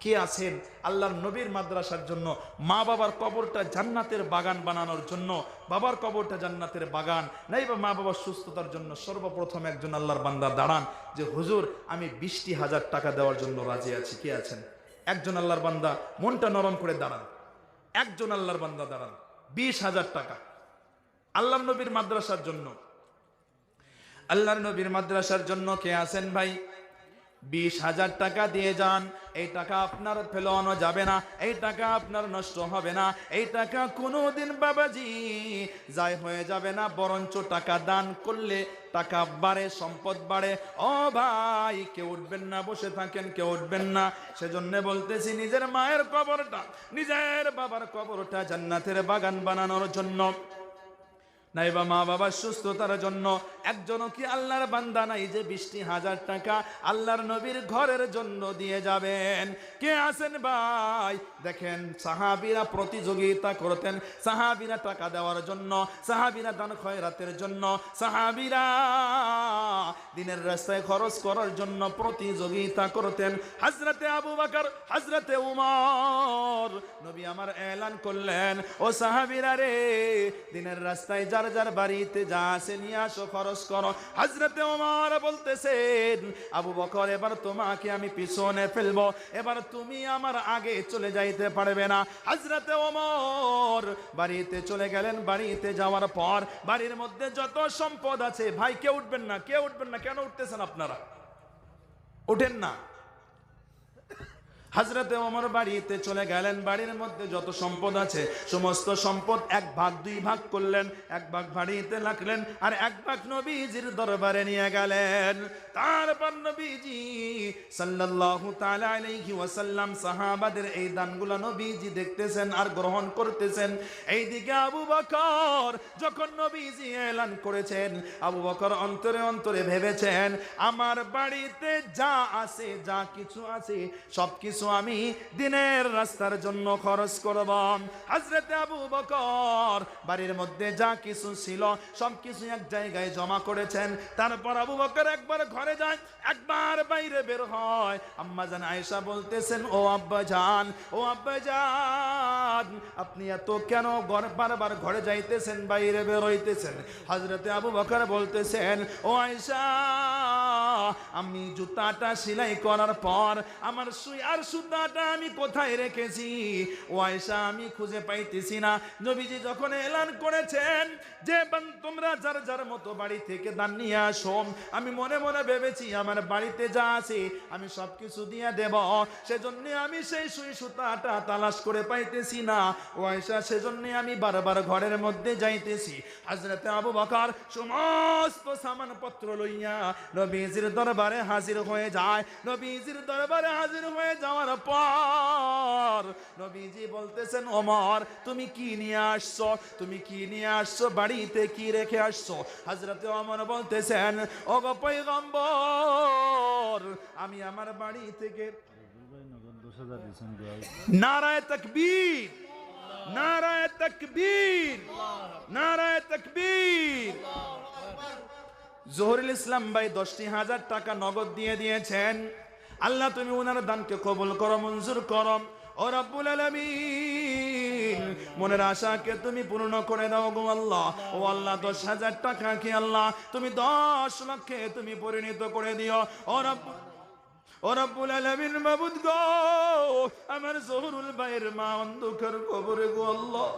[SPEAKER 2] কে আছেন? আল্লাহর নবীর মাদ্রাসার জন্য, মা বাবার কবরটা জান্নাতের বাগান বানানোর জন্য, বাবার কবরটা জান্নাতের বাগান নাই বা মা বাবার সুস্থতার জন্য সর্বপ্রথম একজন আল্লাহর বান্দা দাঁড়ান যে হুজুর, আমি 20,000 টাকা দেওয়ার জন্য রাজি আছি। কে আছেন? একজন আল্লাহর বান্দা মনটা নরম করে দাঁড়ান। একজন আল্লাহর বান্দা দাঁড়ান, 20,000 টাকা আল্লাহর নবীর মাদ্রাসার জন্য। আল্লাহর নবীর মাদ্রাসার জন্য কে আছেন ভাই? 20,000 টাকা দিয়ে যান। এই টাকা আপনার ফেলানো যাবে না, এই টাকা আপনার নষ্ট হবে না, এই টাকা কোনোদিন বাবাজি যায় হয়ে যাবে না, বরঞ্চ টাকা দান করলে টাকা বাড়ে, সম্পদ বাড়ে। ও ভাই, কেউ উঠবেন না, বসে থাকেন, কেউ উঠবেন না। সেজন্য বলতেছি, নিজের মায়ের কবরটা, নিজের বাবার কবরটা জান্নাতের বাগান বানানোর জন্য, নাইবা মা বাবার সুস্থতার জন্য একজনও কি আল্লাহর বান্দা নাই যে 20,000 টাকা আল্লাহর নবীর ঘরের জন্য দিয়ে যাবেন? কে আছেন ভাই? দেখেন, সাহাবীরা প্রতিযোগিতা করতেন, সাহাবীরা টাকা দেওয়ার জন্য, সাহাবীরা দান খয়রাতের জন্য, সাহাবীরা দিনের রাস্তায় খরচ করার জন্য প্রতিযোগিতা করতেন। হযরতে আবু বকর, হযরতে উমর, নবী আমার এলান করলেন, ও সাহাবীরা রে, দিনের রাস্তায় যার যার বাড়িতে যা আছে নিয়ে আসো, খরচ করো। হযরতে ওমর বলতেছেন, আবু বকর, এবার তোমাকে আমি পিছনে ফেলবো, এবার তুমি আমার আগে চলে যাইতে পারবে না। হযরতে ওমর বাড়িতে চলে গেলেন। বাড়িতে যাওয়ার পর বাড়ির মধ্যে যত সম্পদ আছে, ভাই কেউ উঠবেন না, কেউ উঠবেন না। কেন উঠতেছেন আপনারা? ওঠেন না। হযরতে ওমর বাড়িতে চলে গেলেন, বাড়ির মধ্যে যত সম্পদ আছে সমস্ত সম্পদ 1/2 করলেন, 1 বাড়িতে রাখলেন আর 1 নবীজির দরবারে নিয়ে গেলেন। তারপর নবীজি সাল্লাল্লাহু তাআলা আলাইহি ওয়াসাল্লাম সাহাবাদের এই দানগুলো নবীজি দেখতেছেন আর গ্রহণ করতেছেন। এইদিকে আবু বকর যখন নবীজি এলান করেছেন, আবু বকর অন্তরে অন্তরে ভেবেছেন আমার বাড়িতে যা আছে, যা কিছু আছে সবকিছু আমি দিনের রাস্তার জন্য খরচ করব। হযরতে আবু বকর বাড়ির মধ্যে যা কিছু ছিল সবকিছু এক জায়গায় জমা করেছেন। তারপর আবু বকর একবার ঘরে যায়, একবার বাইরে বের হয়। আম্মা জান আয়েশা বলতেছেন, ও আব্বা জান, ও আব্বা জান, আপনি এত কেন বারবার ঘরে যাইতেছেন, বাইরে বের হইতেছেন? হযরতে আবু বকর বলতেছেন, ও আয়েশা, আমি জুতাটা সেলাই করার পর আমার সুই আর সুতাটা আমি কোথায় রেখেছি ও আয়েশা আমি খুঁজে পাইতেছি না। নবীজি যখন এলান করেছেন যে তোমরা যার যার মতো বাড়ি থেকে দান নিয়ে আসো, আমি মনে মনে ভেবেছি আমার বাড়িতে যা আছে আমি সবকিছু দিয়ে দেব, সেজন্য আমি সেই সুই সুতাটা তালাশ করে পাইতেছি না ও আয়েশা, সেজন্য আমি বারবার ঘরের মধ্যে যাইতেছি। হযরতে আবু বকর সমস্ত সামানপত্র লইয়া নবীজির দরবারে হাজির হয়ে যায়। নবীজির দরবারে হাজির হয়ে যাওয়ার পর নবীজি বলতেছেন, ওমর তুমি কি নিয়ে আসছো, তুমি কি নিয়ে আসছো, বাড়িতে কি রেখে আসছো? হযরতে ওমর বলতেছেন, ওগো পয়গম্বর, আমি আমার বাড়ি থেকে নারায়ে তাকবীর, নারায়ে তাকবীর, নারায়ে তাকবীর। জহুরুল ইসলাম ভাই 10,000 টাকা নগদ দিয়ে দিয়েছেন। আল্লাহ তুমি ওনার দানকে কবুল করো, মঞ্জুর করো। ও রব্বুল আলামিন, মনের আশাকে তুমি পূর্ণ করে দাও গো আল্লাহ। ও আল্লাহ 10,000 টাকাকে আল্লাহ তুমি 10 লক্ষে তুমি পরিণত করে দিও। ও রব্বুল আলামিন, মাবুদ গো, আমার জহুরুল ভাইয়ের মা অন্ধকার কবরে গো আল্লাহ,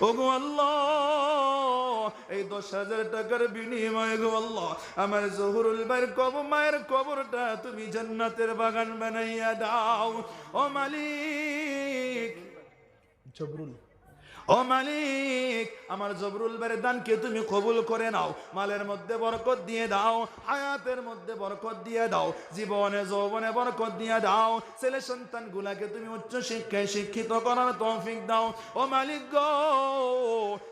[SPEAKER 2] ও গো আল্লাহ, এই 10,000 টাকার বিনিময়ে গো আল্লাহ আমার জহুরুল ভাইয়ের মায়ের কবরটা তুমি জান্নাতের বাগান বানাইয়া দাও। ও মালিক জবরুল, ও মালিক, আমার জবরুল ভাইয়ের দানকে তুমি কবুল করে নাও, মালের মধ্যে বরকত দিয়ে দাও, হায়াতের মধ্যে বরকত দিয়ে দাও, জীবনে যৌবনে বরকত দিয়ে দাও, ছেলে সন্তান গুলাকে তুমি উচ্চ শিক্ষায় শিক্ষিত করার তৌফিক দাও। ও মালিক গো,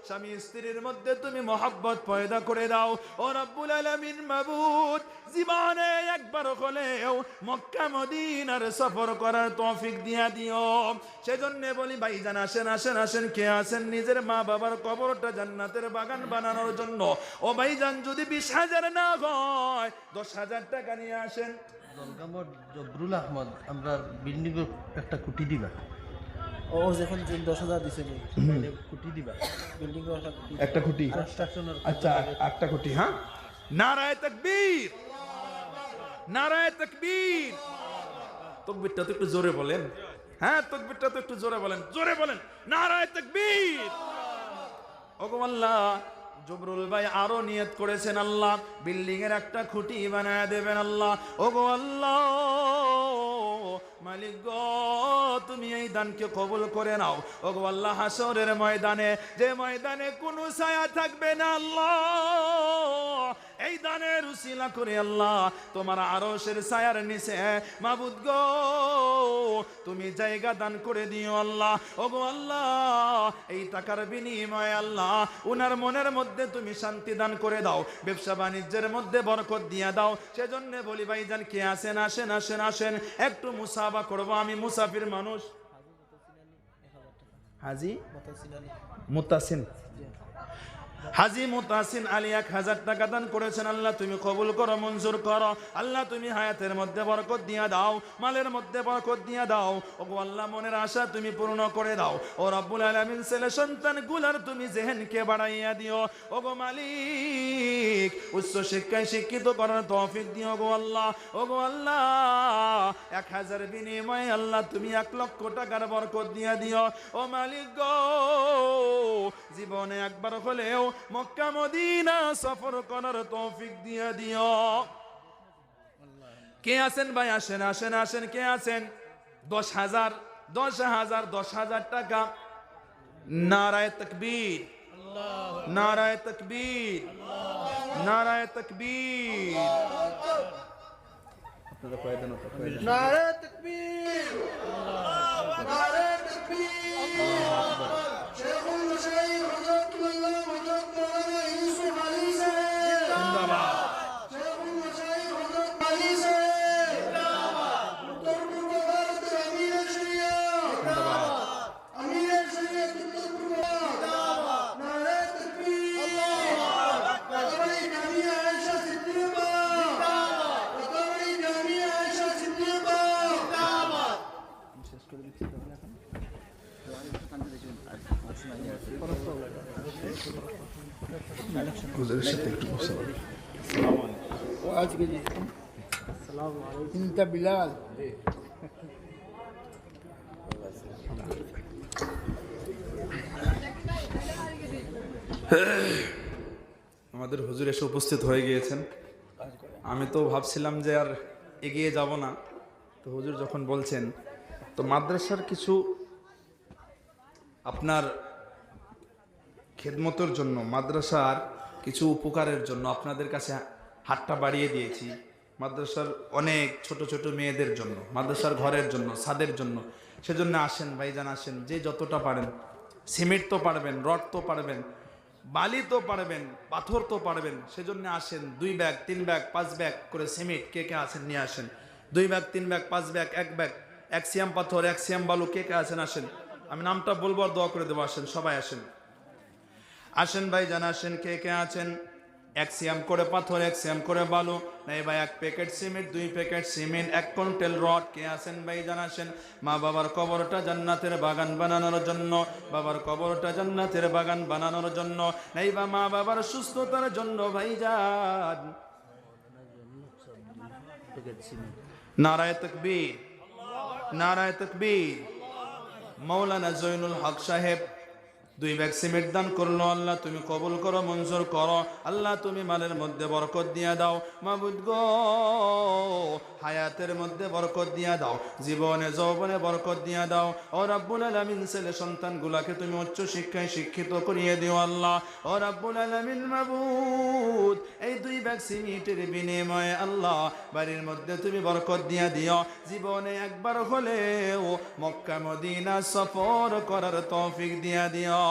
[SPEAKER 2] স্বামী স্ত্রীর মধ্যে তুমি মহব্বত পয়দা করে দাও। ও রব্বুল আলামিন, মাবুদ, জীবনে একবার হলেও মক্কা মদিনার সফর করার তৌফিক দিয়া দিও। সেজন্য বলি ভাইজান, আসেন আসেন আসেন, কে আছেন নিজের মা বাবার কবরটা জান্নাতের বাগান বানানোর জন্য? ও ভাইজান, যদি 20,000 না হয় 10,000 টাকা নিয়ে আসেন।
[SPEAKER 4] জলগামর জবরুল আহমদ, আমরা বিল্ডিং একটা কুটি দিবা।
[SPEAKER 5] ও যখন 10,000 দিছে নি
[SPEAKER 4] কুটি দিবা,
[SPEAKER 5] বিল্ডিং এর
[SPEAKER 2] একটা খুঁটি,
[SPEAKER 4] কনস্ট্রাকশনের।
[SPEAKER 2] আচ্ছা একটা খুঁটি। হ্যাঁ, নারায়ে তাকবীর, নারায়ে তাকবীর। তাকবীরটা তো একটু জোরে বলেন। হ্যাঁ, তাকবীরটা তো একটু জোরে বলেন, জোরে বলেন, নারায়ে তাকবীর। ওগো আল্লাহ, জবরুল ভাই আরো নিয়ত করেছেন আল্লাহ বিল্ডিং এর একটা খুঁটি বানায় দেবেন আল্লাহ। ওগো আল্লাহ, মালিক গো, তুমি এই দানকে কবুল করে নাও। ওগো আল্লাহ, হাসরের ময়দানে, যে ময়দানে কোনো ছায়া থাকবে না আল্লাহ, এই দানের উসিলা করে আল্লাহ তোমার আরশের ছায়ার নিচে মাবুদ গো তুমি জায়গা দান করে দিও আল্লাহ। ওগো আল্লাহ, এই টাকার বিনিময়ে আল্লাহ উনার মনের মধ্যে তুমি শান্তি দান করে দাও, ব্যবসা বাণিজ্যের মধ্যে বরকত দিয়ে দাও। সেজন্য বলি ভাইজান, কে আসেন আসেন আসেন আসেন, একটু মুসাফা করবো, আমি মুসাফির মানুষ। হাজি মুতাসিন, হাজি মুতাসিন আলী 1,000 টাকা দান করেছেন। আল্লাহ তুমি কবুল করো, মঞ্জুর করো। আল্লাহ তুমি হায়াতের মধ্যে বরকত দিয়া দাও, মালের মধ্যে বরকত দিয়া দাও। ওগো আল্লাহ, মনের আশা তুমি পূর্ণ করে দাও। ও রব্বুল আলামিন, ছেলে সন্তান গুলার তুমি জেহেনকে বাড়াইয়া দিও। ওগো মালিক, উচ্চ শিক্ষায় শিক্ষিত করার তৌফিক দিও গো আল্লাহ। ওগো আল্লাহ, 1,000 বিনিময়ে আল্লাহ তুমি 1,00,000 টাকার বরকত দিয়া দিও। ও মালিক গো, জীবনে একবার হলেও মক্কা মদিনা সফর করার তৌফিক দিয়ে দিও। কে আছেন ভাই, আসেন আসেন আসেন, কে আছেন? 10,000 10,000 10,000 টাকা। নারায়ে তাকবীর, নারায়ে তাকবীর, নারায়ে তাকবীর।
[SPEAKER 5] নারে তাকবীর, নারে তাকবীর। শেখুল মশাইখ হযরতুল্লাহ হযরত মাওলানা ইউসুফ আলী সাহেব
[SPEAKER 2] জিন্দাবাদ।
[SPEAKER 5] শেখুল মশাইখ হযরত আলী সাহেব জিন্দাবাদ। উত্তর পূর্ব ভারতের আমিরে শরিয়ত জিন্দাবাদ, আমিরে শরিয়ত উত্তর পূর্ব জিন্দাবাদ। নারে তাকবীর, আল্লাহু আকবার। কতবড়ি জামিয়া আয়েশা সিদ্দিকা জিন্দাবাদ, কতবড়ি জামিয়া আয়েশা সিদ্দিকা জিন্দাবাদ।
[SPEAKER 3] انت بلال
[SPEAKER 2] আমাদের হুজুর এসে উপস্থিত হয়ে গিয়েছেন। আমি তো ভাবছিলাম যে আর এগিয়ে যাব না, তো হুজুর যখন বলছেন, তো মাদ্রাসার কিছু আপনার খেদমতের জন্য, মাদ্রাসার কিছু উপকারের জন্য আপনাদের কাছে হাতটা বাড়িয়ে দিয়েছি। মাদ্রাসার অনেক ছোট ছোট মেয়েদের জন্য, মাদ্রাসার ঘরের জন্য, ছাদের জন্য। সেজন্য আসেন ভাইজান, আসেন, যে যতটা পারেন। সিমেন্ট তো পারবেন, রড তো পারবেন, বালি তো পারবেন, পাথর তো পারবেন। সেজন্য আসেন, 2 ব্যাগ 3 ব্যাগ 5 ব্যাগ করে সিমেন্ট কে কে আসেন নিয়ে আসেন। 2 ব্যাগ 3 ব্যাগ 5 ব্যাগ 1 ব্যাগ, 1 সিয়াম পাথর 1 সিয়াম বালু, কে কে আসেন আসেন। আমি নামটা বলবো আর দোয়া করে দেবো। আসেন, সবাই আসেন, আসেন ভাইজান আসেন। কে কে আছেন? 1 সিয়াম করে পাথর, 1 সিয়াম করে বালু, নাই ভাই 1 packet cement, 2 packet cement, 1 quintal rod. কে আছেন ভাইজান আসেন। মা বাবার কবরটা জান্নাতের বাগান বানানোর জন্য, বাবার কবরটা জান্নাতের বাগান বানানোর জন্য, নাই বা মা বাবার সুস্থতার জন্য ভাইজান। নারায়ে তাকবীর, নারায়ে তাকবীর। মাওলানা জয়নুল হক সাহেব 2 ব্যাগ সিমেন্ট দান করলো। আল্লাহ তুমি কবুল করো, মঞ্জুর করো। আল্লাহ তুমি মালের মধ্যে বরকত দিয়া দাও মাবুদ গো, হায়াতের মধ্যে বরকত দিয়া দাও, জীবনে যৌবনে বরকত দিয়া দাও। ও রাব্বুল আলামিন, ছেলে সন্তানগুলাকে তুমি উচ্চ শিক্ষায় শিক্ষিত করিয়ে দিও আল্লাহ। ও রাব্বুল আলামিন মাবুদ, এই 2 ব্যাগ সিমেন্টের বিনিময়ে আল্লাহ বাড়ির মধ্যে তুমি বরকত দিয়া দিও। জীবনে একবার হলেও মক্কা মদিনা সফর করার তৌফিক দিয়া দিও।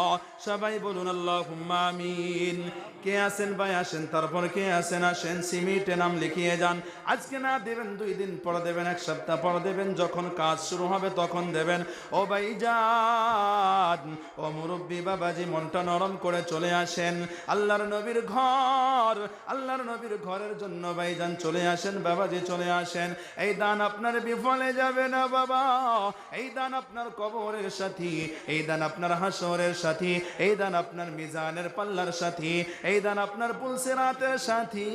[SPEAKER 2] সবাই বলুন আল্লাহুম্মা আমিন। কে আছেন ভাই আসেন, তারপর কে আছেন আসেন। সিমেন্টে নাম লিখিয়ে যান। আজকে না দেবেন, 2 দিন পরে দেবেন, 1 সপ্তাহ পরে দেবেন, যখন কাজ শুরু হবে তখন দেবেন। ও ভাইজান, ও মুরব্বী বাবাজি, মনটা নরম করে চলে আসেন। আল্লাহর নবীর ঘর, আল্লাহর নবীর ঘরের জন্য ভাইজান চলে আসেন, বাবাজি চলে আসেন। এই দান আপনার বিফলে যাবে না বাবা, এই দান আপনার কবরের সাথী, এই দান আপনার হাসরের সাথী, এই দান আপনার মিজানের পাল্লার সাথী, এই দান আপনার পুলসিরাতের সাথী।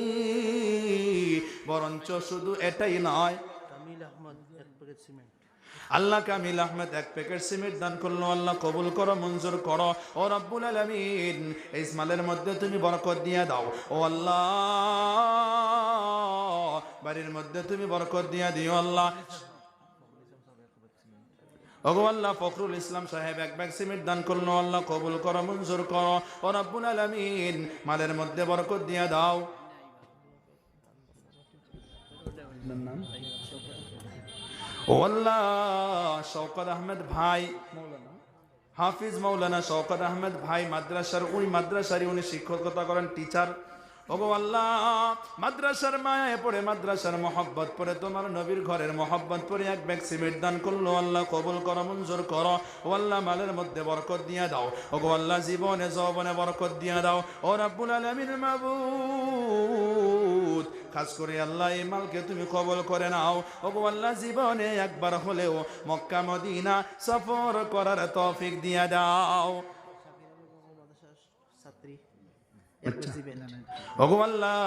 [SPEAKER 2] বরঞ্চ শুধু এটাই নয়,
[SPEAKER 4] কামিল আহমদ 1 প্যাকেট সিমেন্ট।
[SPEAKER 2] আল্লাহ কামিল আহমেদ 1 প্যাকেট সিমেন্ট দান করলো। আল্লাহ কবুল করো, মঞ্জুর করো। ও রাব্বুল আলামিন, এই মালের মধ্যে তুমি বরকত দিয়ে দাও। ও আল্লাহ, বাড়ির মধ্যে তুমি বরকত দিয়ে দিও আল্লাহ। ওগো আল্লাহ, ফখরুল ইসলাম সাহেব 1 ব্যাগ সিমেন্ট দান করলো। আল্লাহ কবুল করো, মঞ্জুর করো। ও রাব্বুল আলামিন, মালের মধ্যে বরকত দিয়ে দাও। ও আল্লাহ, শওকত আহমেদ ভাই, হাফিজ মাওলানা শওকত আহমেদ ভাই মাদ্রাসার, ওই মাদ্রাসারই উনি শিক্ষকতা করেন, টিচার। ওগো আল্লাহ, মাদ্রাসার মায়ায় পড়ে, মাদ্রাসার মহব্বত পড়ে, তোমার নবীর ঘরের মহব্বত পড়ে 1 ব্যাগ সিমেন্ট দান করলো। আল্লাহ কবুল করো, মঞ্জুর করো। ও আল্লাহ, মালের মধ্যে বরকত দিয়ে দাও। ওগো আল্লাহ, জীবনে যৌবনে বরকত দিয়ে দাও। ও রাব্বুল আলামিন মাবুদ, খাস করে আল্লাহ এই মালকে তুমি কবুল করে নাও। ওগো আল্লাহ, জীবনে একবার হলেও মক্কা মদিনা সফর করার তৌফিক দিয়ে দাও।
[SPEAKER 5] মাদ্রাসার ছাত্রী
[SPEAKER 2] ওগো আল্লাহ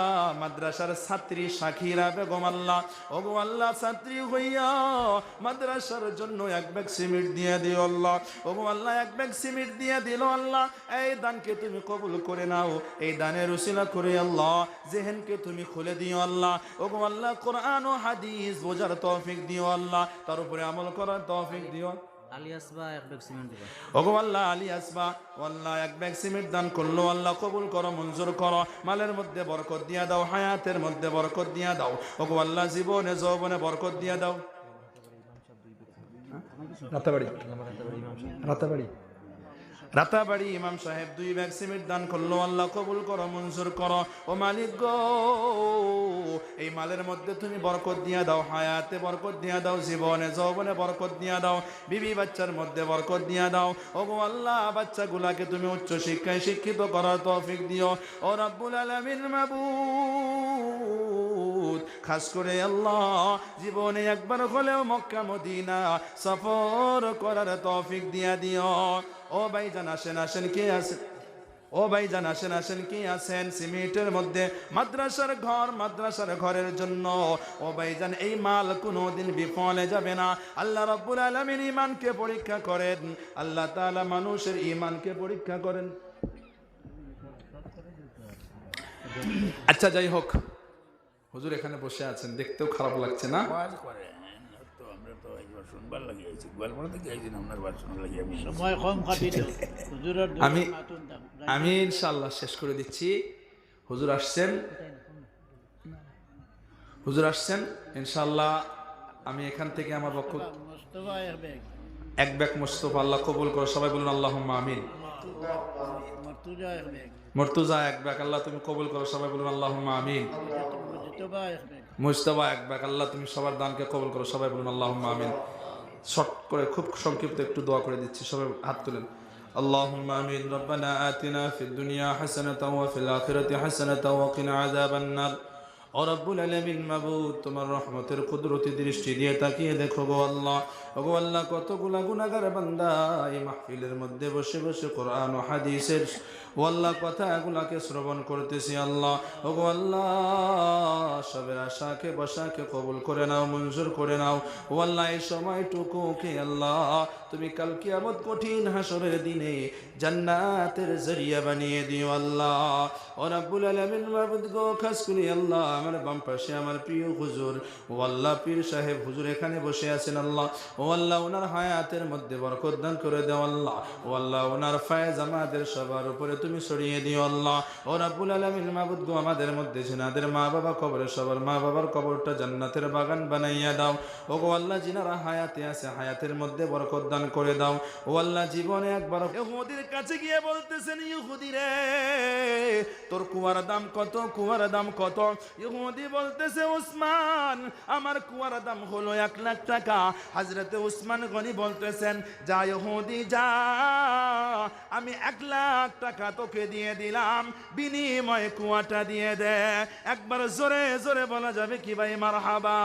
[SPEAKER 2] মাদ্রাসার ছাত্রী সাকিরা বেগম আল্লাহ, ওগো আল্লাহ ছাত্রী হইয়া মাদ্রাসার জন্য এক ব্যাগ সিমেন্ট দিয়ে দিও আল্লাহ, ওগো আল্লাহ এক ব্যাগ সিমেন্ট দিয়ে দিল আল্লাহ। এই দানকে তুমি কবুল করে নাও, এই দানের উসিলা করে আল্লাহ জেহেনকে তুমি খুলে দিও আল্লাহ, ওগো আল্লাহ কোরআন ও হাদিস বোঝার তৌফিক দিও আল্লাহ, তার উপরে আমল করার তৌফিক দিও। ওগো আল্লাহ আলী আসবা আল্লাহ এক ব্যাগ সিমেন্ট দান করলো আল্লাহ কবুল করো, মঞ্জুর করো, মালের মধ্যে বরকত দিয়া দাও, হায়াতের মধ্যে বরকত দিয়া দাও, ওগো আল্লাহ জীবনে যৌবনে বরকত দিয়া দাও। রাতাবাড়ি ইমাম সাহেব 2 ব্যাগ সিমেন্ট দান করলো আল্লাহ কবুল করো, মঞ্জুর করো। ও মালিক গো, এই মালের মধ্যে তুমি বরকত দিয়া দাও, হায়াতে বরকত দিয়া দাও, জীবনে যৌবনে বরকত দিয়া দাও, বিবি বাচ্চার মধ্যে বরকত দিয়া দাও। ও গো আল্লাহ বাচ্চাগুলাকে তুমি উচ্চ শিক্ষায় শিক্ষিত করার তৌফিক দিও। ও রব্বুল আলামিন মাবুদ, খাস করে আল্লাহ জীবনে একবার হলেও মক্কা মদিনা সফর করার তৌফিক দিয়া দিও। ও ভাইজান আসেন আসেন, কে আছেন? ও ভাইজান আসেন আসেন, কি আছেন? সিমেন্টের মধ্যে মাদ্রাসার ঘর, মাদ্রাসার ঘরের জন্য। ও ভাইজান এই মাল কোনোদিন বিফলে যাবে না। আল্লাহ রাব্বুল আলামিন ঈমানকে পরীক্ষা করেন, আল্লাহ তাআলা মানুষের ঈমানকে পরীক্ষা করেন। আচ্ছা যাই হোক, হুজুর এখানে বসে আছেন, দেখতেও খারাপ লাগছে না? আমি ইনশাআল্লাহ শেষ করে দিচ্ছি। হুজুর আসছেন, হুজুর আসছেন ইনশাআল্লাহ। আমি এখান থেকে আমার বক্তব্য এক ব্যাগ মুস্তফা আল্লাহ কবুল করো, সবাই বলুন আল্লাহুম্মা আমিন। মর্তুজা এক ব্যাগ আল্লাহ তুমি কবুল করো, সবাই বলুন আল্লাহুম্মা আমিন। মুস্তাফা এক ব্যাগ আল্লাহ তুমি সবার দানকে কবুল করো, সবাই বলুন আল্লাহুম্মা আমিন। শর্ট করে খুব সংক্ষিপ্ত একটু দোয়া করে দিচ্ছি, সবাই হাত তুলেন। اللهم آمين. ربنا آتنا في الدنيا حسنة وفي الآخرة حسنة وقنا عذاب النار। ও রব্বুল আলামিন মাবুদ, তোমার রহমতের কুদরতি দৃষ্টি দিয়ে তাকিয়ে দেখো গো আল্লাহ। ওগো আল্লাহ কতগুলা গুনাহগার বান্দা এই মাহফিলের মধ্যে বসে বসে কোরআন ও হাদিসের ও আল্লাহ কথাগুলাকে শ্রবণ করতেছি আল্লাহ। ওগো আল্লাহ সবের আশাকে বসাকে কবুল করে নাও, মঞ্জুর করে নাও। ও আল্লাহ এই সময়টুকুকে আল্লাহ তুমি কাল কিয়ামত কঠিন হাসরের দিনে জান্নাতের জরিয়া বানিয়ে দিও আল্লাহ। ও রব্বুল আলামিন মাবুদ গো, খাস করে আল্লাহ আমার বাম পাশে আমার প্রিয় হুজুর ও আল্লাহ পীর সাহেব হুজুর এখানে বসে আছেন আল্লাহ। ও আল্লাহ ওনার হায়াতের মধ্যে বরকত দান করে দাও আল্লাহ। ও আল্লাহ ওনার ফায়েজ আমাদের সবার উপরে তুমি ছড়িয়ে দিও আল্লাহ। ও রব্বুল আলামিন মাবুদ গো, আমাদের মধ্যে জিনাদের মা বাবা কবরে সবার মা বাবার কবরটা জান্নাতের বাগান বানাইয়া দাও। ও গো আল্লাহ জিনারা হায়াতে আছে হায়াতের মধ্যে বরকত দান করে দাও। ও আল্লাহ জীবনে একবার ইহুদির কাছে গিয়ে বলতেছেন, ইহুদি রে তোর কুয়ার দাম কত, কুয়ার দাম কত? ইহুদি বলতেছে, উসমান আমার কুয়ার দাম হলো 1 লাখ টাকা। হযরতে উসমান গনি বলতেছেন, যা ইহুদি যা, আমি 1 লাখ টাকা তোকে দিয়ে দিলাম, বিনিময়ে কুয়াটা দিয়ে দে। একবার জোরে জোরে বলা যাবে কি ভাই মারহাবা?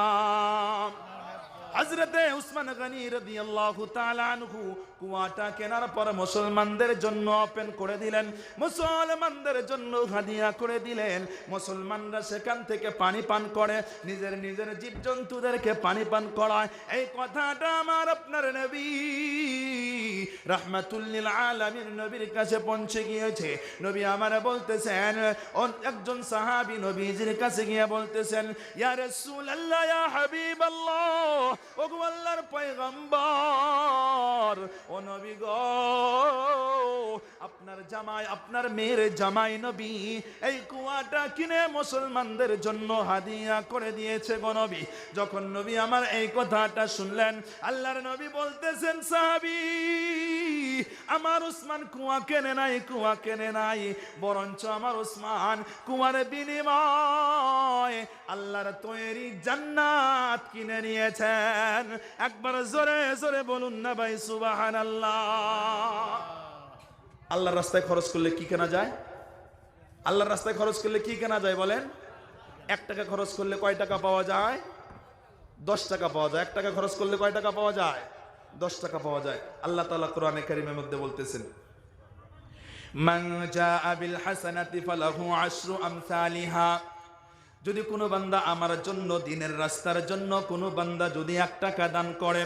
[SPEAKER 2] হযরতে উসমান গনি রাদিয়াল্লাহু তাআলা আনহু কুয়াটা কেনার পর মুসলমানদের জন্য ওপেন করে দিলেন, মুসলমানদের জন্য হাদিয়া করে দিলেন। মুসলমানরা সেখান থেকে পানি পান করে, নিজের নিজের জীবজন্তুদেরকে পানি পান করায়। এই কথাটা আমার আপনার নবী রাহমাতুল লিল আলামিন নবীর কাছে পৌঁছে গিয়েছে। নবী আমার বলতেছেন, একজন সাহাবী নবীজির কাছে গিয়ে বলতেছেন, ইয়া রাসূলুল্লাহ ইয়া হাবিবাল্লাহ, ও গো আল্লাহর পয়গম্বর, ও নবী গো, আপনার জামাই আপনার মেয়ের জামাই নবী এই কুয়াটা কিনে মুসলমানদের জন্য হাদিয়া করে দিয়েছে গো নবী। যখন নবী আমার এই কথাটা শুনলেন, আল্লাহর নবী বলতেছেন, সাহাবী আমার উসমান কুয়া কেনে নাই, কুয়া কেনে নাই, বরঞ্চ আমার উসমান কুয়ার বিনিময় আল্লাহর তৈরি জান্নাত কিনে নিয়েছেন। একবার জোরে জোরে বলুন না ভাই সুবহানাল্লাহ। আল্লাহর রাস্তায় খরচ করলে কি কেনা যায়? আল্লাহর রাস্তায় খরচ করলে কি কেনা যায় বলেন? 1 টাকা খরচ করলে কয় টাকা পাওয়া যায়? 10 টাকা পাওয়া যায়। 1 টাকা খরচ করলে কয় টাকা পাওয়া যায়? 10 টাকা পাওয়া যায়। আল্লাহ তাআলা কোরআনে কারীমের মধ্যে বলতেছেন, মান জাআ বিল হাসানাতি ফালাহু আশরু আমসালিহা। যদি কোনো বান্দা আমার জন্য, দ্বীনের রাস্তার জন্য কোনো বান্দা যদি 1 টাকা দান করে,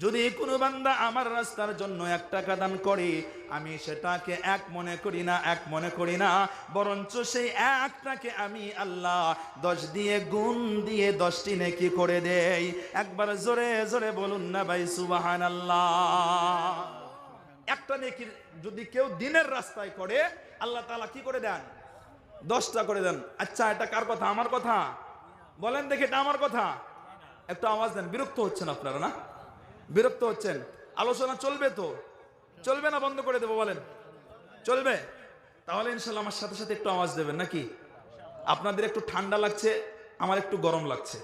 [SPEAKER 2] যদি কোনো বান্দা আমার রাস্তার জন্য 1 টাকা দান করে, আমি সেটাকে 1 মনে করি না, 1 মনে করি না, বরঞ্চ সেই 1টাকে আমি আল্লাহ 10 দিয়ে গুণ দিয়ে 10টি নেকি করে দেই। একবার জোরে জোরে বলুন না ভাই সুবহানাল্লাহ। একটা নেকি যদি কেউ দ্বীনের রাস্তায় করে, আল্লাহ তাআলা কি করে দেন? 10টা করে দেন। আচ্ছা, এটা কার কথা? আমার কথা? বলেন দেখি, এটা আমার কথা? একটু আওয়াজ দেন। বিরক্ত হচ্ছেন আপনারা না? বিরক্ত হচ্ছেন? আলোচনা চলবে তো? চলবে না বন্ধ করে দেবো? বলেন চলবে? তাহলে ইনশাল্লাহ আমার সাথে সাথে একটু আওয়াজ দেবেন নাকি? আপনাদের একটু ঠান্ডা লাগছে, আমার একটু গরম লাগছে।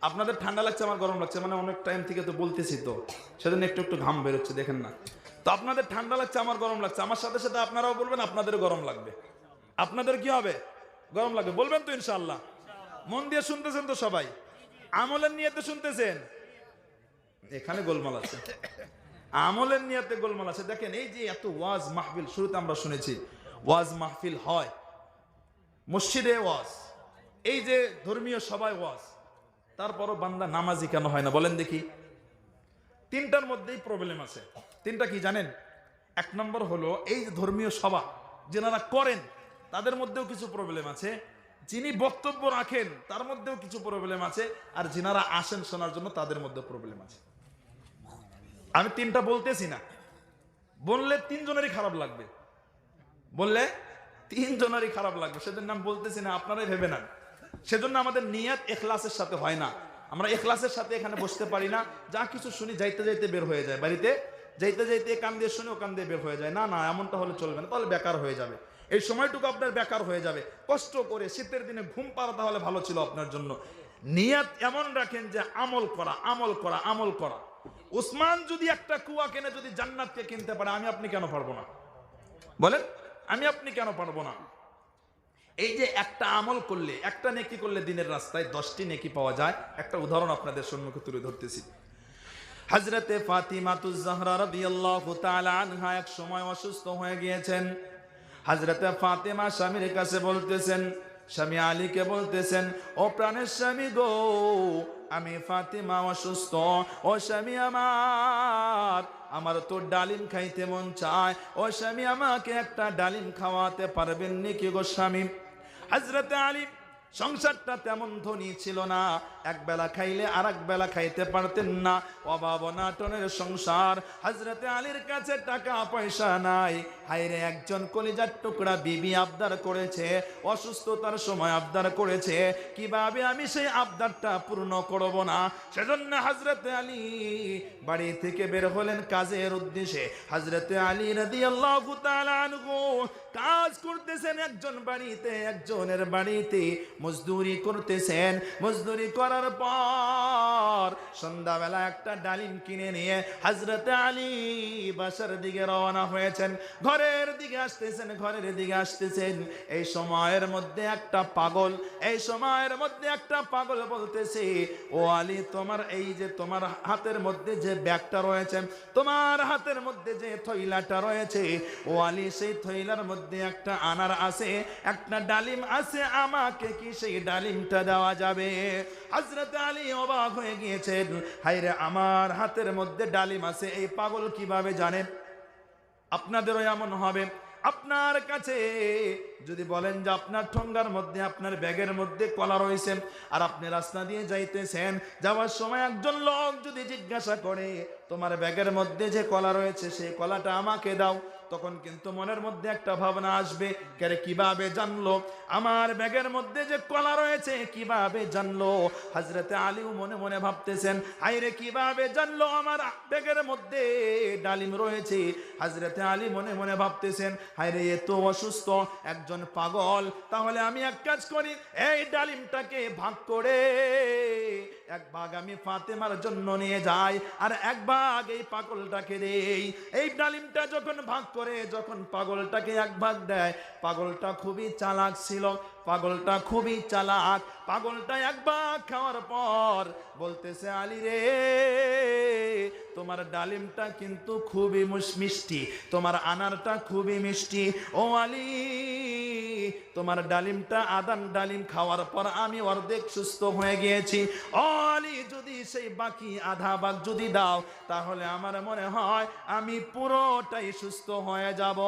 [SPEAKER 2] আপনাদের ঠান্ডা লাগছে, আমার গরম লাগছে, মানে অনেক টাইম থেকে তো বলতেছি, তো সেজন্য একটু একটু ঘাম বেরোচ্ছে, দেখেন না? তো আপনাদের ঠান্ডা লাগছে, আমার গরম লাগছে, আমার সাথে সাথে আপনারাও বলবেন আপনাদেরও গরম লাগবে। আপনাদের কি হবে? গরম লাগবে। বলবেন তো ইনশাআল্লাহ? মন দিয়ে শুনতেছেন তো সবাই? আমলের নিয়তে শুনতেছেন? এখানে গোলমাল আছে, আমলের নিয়তে গোলমাল আছে। দেখেন, এই যে এত ওয়াজ মাহফিল, শুরুতে আমরা শুনেছি ওয়াজ মাহফিল হয়, মসজিদে ওয়াজ, এই যে ধর্মীয় সবাই ওয়াজ, তারপরও বান্দা নামাজি কেন হয় না? বলেন দেখি। 3টার মধ্যেই প্রবলেম আছে। 3টা কি জানেন? 1 নম্বর হলো এই যে ধর্মীয় সভা যেনারা করেন তাদের মধ্যেও কিছু প্রবলেম আছে, যিনি বক্তব্য রাখেন তার মধ্যেও কিছু প্রবলেম আছে, আর যিনারা আসেন শোনার জন্য তাদের মধ্যে প্রবলেম আছে। আমি 3টা বলতেছি না, বললে 3 জনেরই খারাপ লাগবে, বললে 3 জনেরই খারাপ লাগবে, সেজন্য আমি বলতেছি না, আপনারাই ভেবে নেন। সেজন্য আমাদের নিয়ত ইখলাসের সাথে হয় না। আমরা ইখলাসের সাথে এখানে বসতে পারি না, যা কিছু শুনি যাইতে যাইতে বের হয়ে যায়, বাড়িতে যাইতে যাইতে কান দিয়ে শুনে ও কান দিয়ে বের হয়ে যায়। না না, এমনটা হলে চলবে না, তাহলে বেকার হয়ে যাবে। এই সময়টুকু আপনার বেকার হয়ে যাবে। কষ্ট করে শীতের দিনে ঘুম পাড়া তাহলে ভালো ছিল আপনার জন্য। নিয়ত এমন রাখেন যে আমল করা, আমল করা, আমল করা। উসমান যদি একটা কুয়া কিনে যদি জান্নাতকে কিনতে পারে, আমি আপনি কেন পারবো না? বলেন, আমি আপনি কেন পারবো না? এই যে একটা আমল করলে, একটা নেকি করলে দ্বীনের রাস্তায় 10টি নেকি পাওয়া যায়। একটা উদাহরণ আপনাদের সম্মুখে তুলে ধরতেছি। হযরতে ফাতিমাতুজ জাহরা রাদিয়াল্লাহু তাআলা আনহা এক সময় অসুস্থ হয়ে গিয়েছেন। হযরতে ফাতিমা স্বামীর কাছে বলতেছেন, স্বামী আলীকে বলতেছেন, ও প্রাণের স্বামী গো, আমি ফাতিমা অসুস্থ, ও স্বামী আমার তো ডালিম খাইতে মন চায়, ও স্বামী আমাকে একটা ডালিম খাওয়াতে পারবেন নাকি গো স্বামী? হযরতে আলী সংসারটা তেমন ধনী ছিল না, এক বেলা খাইলে আর এক বেলা খাইতে পারতেন না, অভাব অনাটনের সংসার। হযরতে আলীর কাছে টাকা পয়সা নাই। হায়রে, একজন কলিজার টুকরা বিবি আবদার করেছে, অসুস্থতার সময় আবদার করেছে, কিভাবে আমি সেই আবদারটা পূর্ণ করব না? সেজন্য হযরতে আলী বাড়ি থেকে বের হলেন কাজের উদ্দেশ্যে। হযরতে আলী রাদিয়াল্লাহু তাআলা আনহু কাজ করতেছেন একজন বাড়িতে, একজনের বাড়িতে মজদুরি করতেছেন। মজদুরি করার পর সন্ধ্যাবেলা একটা ডালিম কিনে নিয়ে হযরতে আলী বাসার দিকে রওনা হয়েছেন। ঘরের দিকে আসতেছেন, ঘরের দিকে আসতেছেন। এই সময়ের মধ্যে একটা পাগল, এই সময়ের মধ্যে একটা পাগল বলতেছে, ও আলী, তোমার এই যে তোমার হাতের মধ্যে যে ব্যাগটা রয়েছে, তোমার হাতের মধ্যে যে থৈলাটা রয়েছে, ও আলী, সেই থৈলার মধ্যে একটা আনার আছে, একটা ডালিম আছে, আমাকে কি সেই ডালিমটা দেওয়া যাবে? হযরত আলী অবাক হয়ে গিয়েছেন, হায়রে, আমার হাতের মধ্যে ডালিম আছে, এই পাগল কিভাবে জানেন? আপনাদেরও এমন হবে। আপনার কাছে যদি বলেন যে আপনার ঠোঙ্গার মধ্যে, আপনার ব্যাগের মধ্যে কলা রয়েছে, আর আপনি রাস্তা দিয়ে যাইতেছেন, যাওয়ার সময় একজন লোক যদি জিজ্ঞাসা করে, তোমার ব্যাগের মধ্যে যে কলা রয়েছে সেই কলাটা আমাকে দাও, তখন কিন্তু মনের মধ্যে একটা ভাবনা আসবে, কেরে কিভাবে জানলো আমার ব্যাগের মধ্যে যে কলা রয়েছে, কিভাবে জানলো? হযরতে আলী মনে মনে ভাবতেছেন, হায়রে, কিভাবে জানলো আমার ব্যাগের মধ্যে ডালিম রয়েছে? হযরতে আলী মনে মনে ভাবতেছেন, হায়রে, এ তো অসুস্থ, একজন পাগল, তাহলে আমি এক কাজ করি, এই ডালিমটাকে ভাগ করে এক ভাগ আমি ফাতেমার জন্য নিয়ে যাই, আর এক ভাগ এই পাগলটাকে দেই। এই ডালিমটা যখন ভাগ করে যখন পাগলটাকে এক ভাগ দেয়, পাগলটা খুবই চালাক ছিল, পাগলটা খুবই চালাক। পাগলটা এক ভাগ খাওয়ার পর বলতেছে, আলী রে, তোমার ডালিমটা কিন্তু খুবই মিষ্টি, তোমার আনারটা খুবই মিষ্টি। ও আলী, তোমার ডালিমটা আদান ডালিম খাওয়ার পর আমি অর্ধেক সুস্থ হয়ে গিয়েছি। ও আলী, যদি সেই বাকি আধা ভাগ যদি দাও, তাহলে আমার মনে হয় আমি পুরোটাই সুস্থ হয়ে যাব।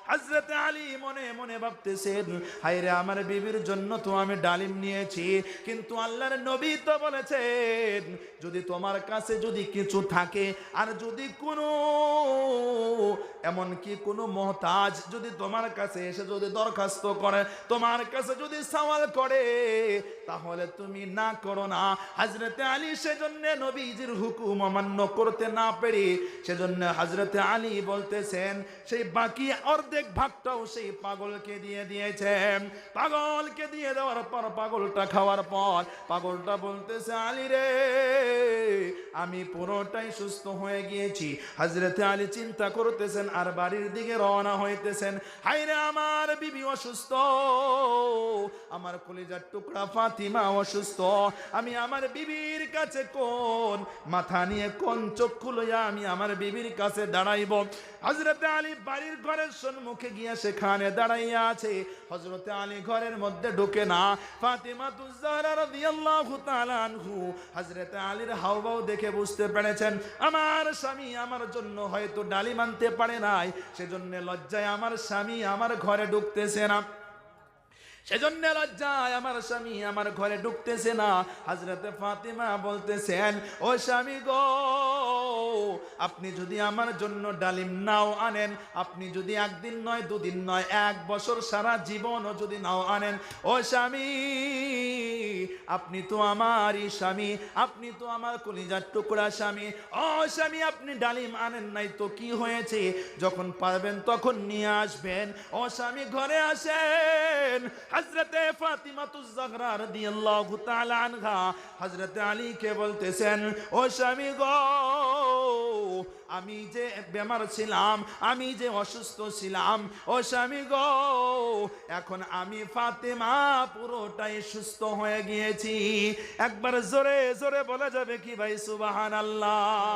[SPEAKER 2] হযরত আলী মনে মনে ভাবতেছেন, হায়রে, আমার বিবির জন্য তো আমি ডালিম নিয়েছি, কিন্তু আল্লাহর নবী তো বলেছেন, যদি তোমার কাছে যদি কিছু থাকে, আর যদি কোনো এমনকি কোনো মুহতাজ যদি তোমার কাছে এসে যদি দরখাস্ত করে, তোমার কাছে যদি সওয়াল করে, তাহলে তুমি না করো না। হযরত আলী সেজন্য নবীজির হুকুম অমান্য করতে না পেরে, সেজন্য হযরত আলী বলতেছেন, সেই বাকি অর্ধেক ভাগটাও সেই পাগলকে দিয়ে দিয়েছেন। পাগলকে দিয়ে দেওয়ার পর, পাগলটা খাওয়ার পর পাগলটা বলতেছে, আলী রে, আমি পুরোটাই সুস্থ হয়ে গিয়েছি। হযরত আলী চিন্তা করতেছেন আর বাড়ির দিকে রওনা হইতেছেন। হায়রে, আমার বিবি অসুস্থ, আমার কলিজার টুকরা ফাতিমা অসুস্থ, আমি আমার বিবির কাছে কোন মাথা নিয়ে, কোন চক্ষু লইয়া আমি আমার বিবির কাছে দাঁড়াইব? হযরত আলী বাড়ির ঘরের সম্মুখে গিয়া সেখানে দাঁড়াইয়া আছে। হযরত আলী ঘরের মধ্যে ঢুকে না। ফাতিমাতুজ জাহরা রাদিয়াল্লাহু তাআলা আনহু হযরত আলীর হাওয়াও দেখে বুঝতে পেরেছেন, আমার স্বামী আমার জন্য হয়তো ডালিম আনতে পারে নাই, সেজন্য লজ্জায় আমার স্বামী আমার ঘরে ঢুকতেছে না, সেজন্য লজ্জায় আমার স্বামী আমার ঘরে ঢুকতেছে না। হযরত ফাতিমা বলতেছেন, ও স্বামী গো, আপনি যদি আমার জন্য ডালিম নাও আনেন, আপনি যদি একদিন নয়, দুদিন নয়, 1 বছর সারা জীবনও যদি নাও আনেন, ও স্বামী, আপনি তো আমারই স্বামী, আপনি তো আমার কলিজার টুকরা স্বামী। ও স্বামী, আপনি ডালিম আনেন নাই তো কি হয়েছে? যখন পারবেন তখন নিয়ে আসবেন। ও স্বামী, ঘরে আসেন। হযরতে ফাতিমাতুজ জাহরা রাদিয়াল্লাহু তাআলা আনহা হযরতে আলীকে বলতেছেন, ও স্বামী গো, আমি যে বেমার ছিলাম, আমি যে অসুস্থ ছিলাম, ও স্বামী গো, এখন আমি ফাতেমা পুরোটাই সুস্থ হয়ে গিয়েছি। একবার জোরে জোরে বলা যাবে কি ভাই সুবহানাল্লাহ?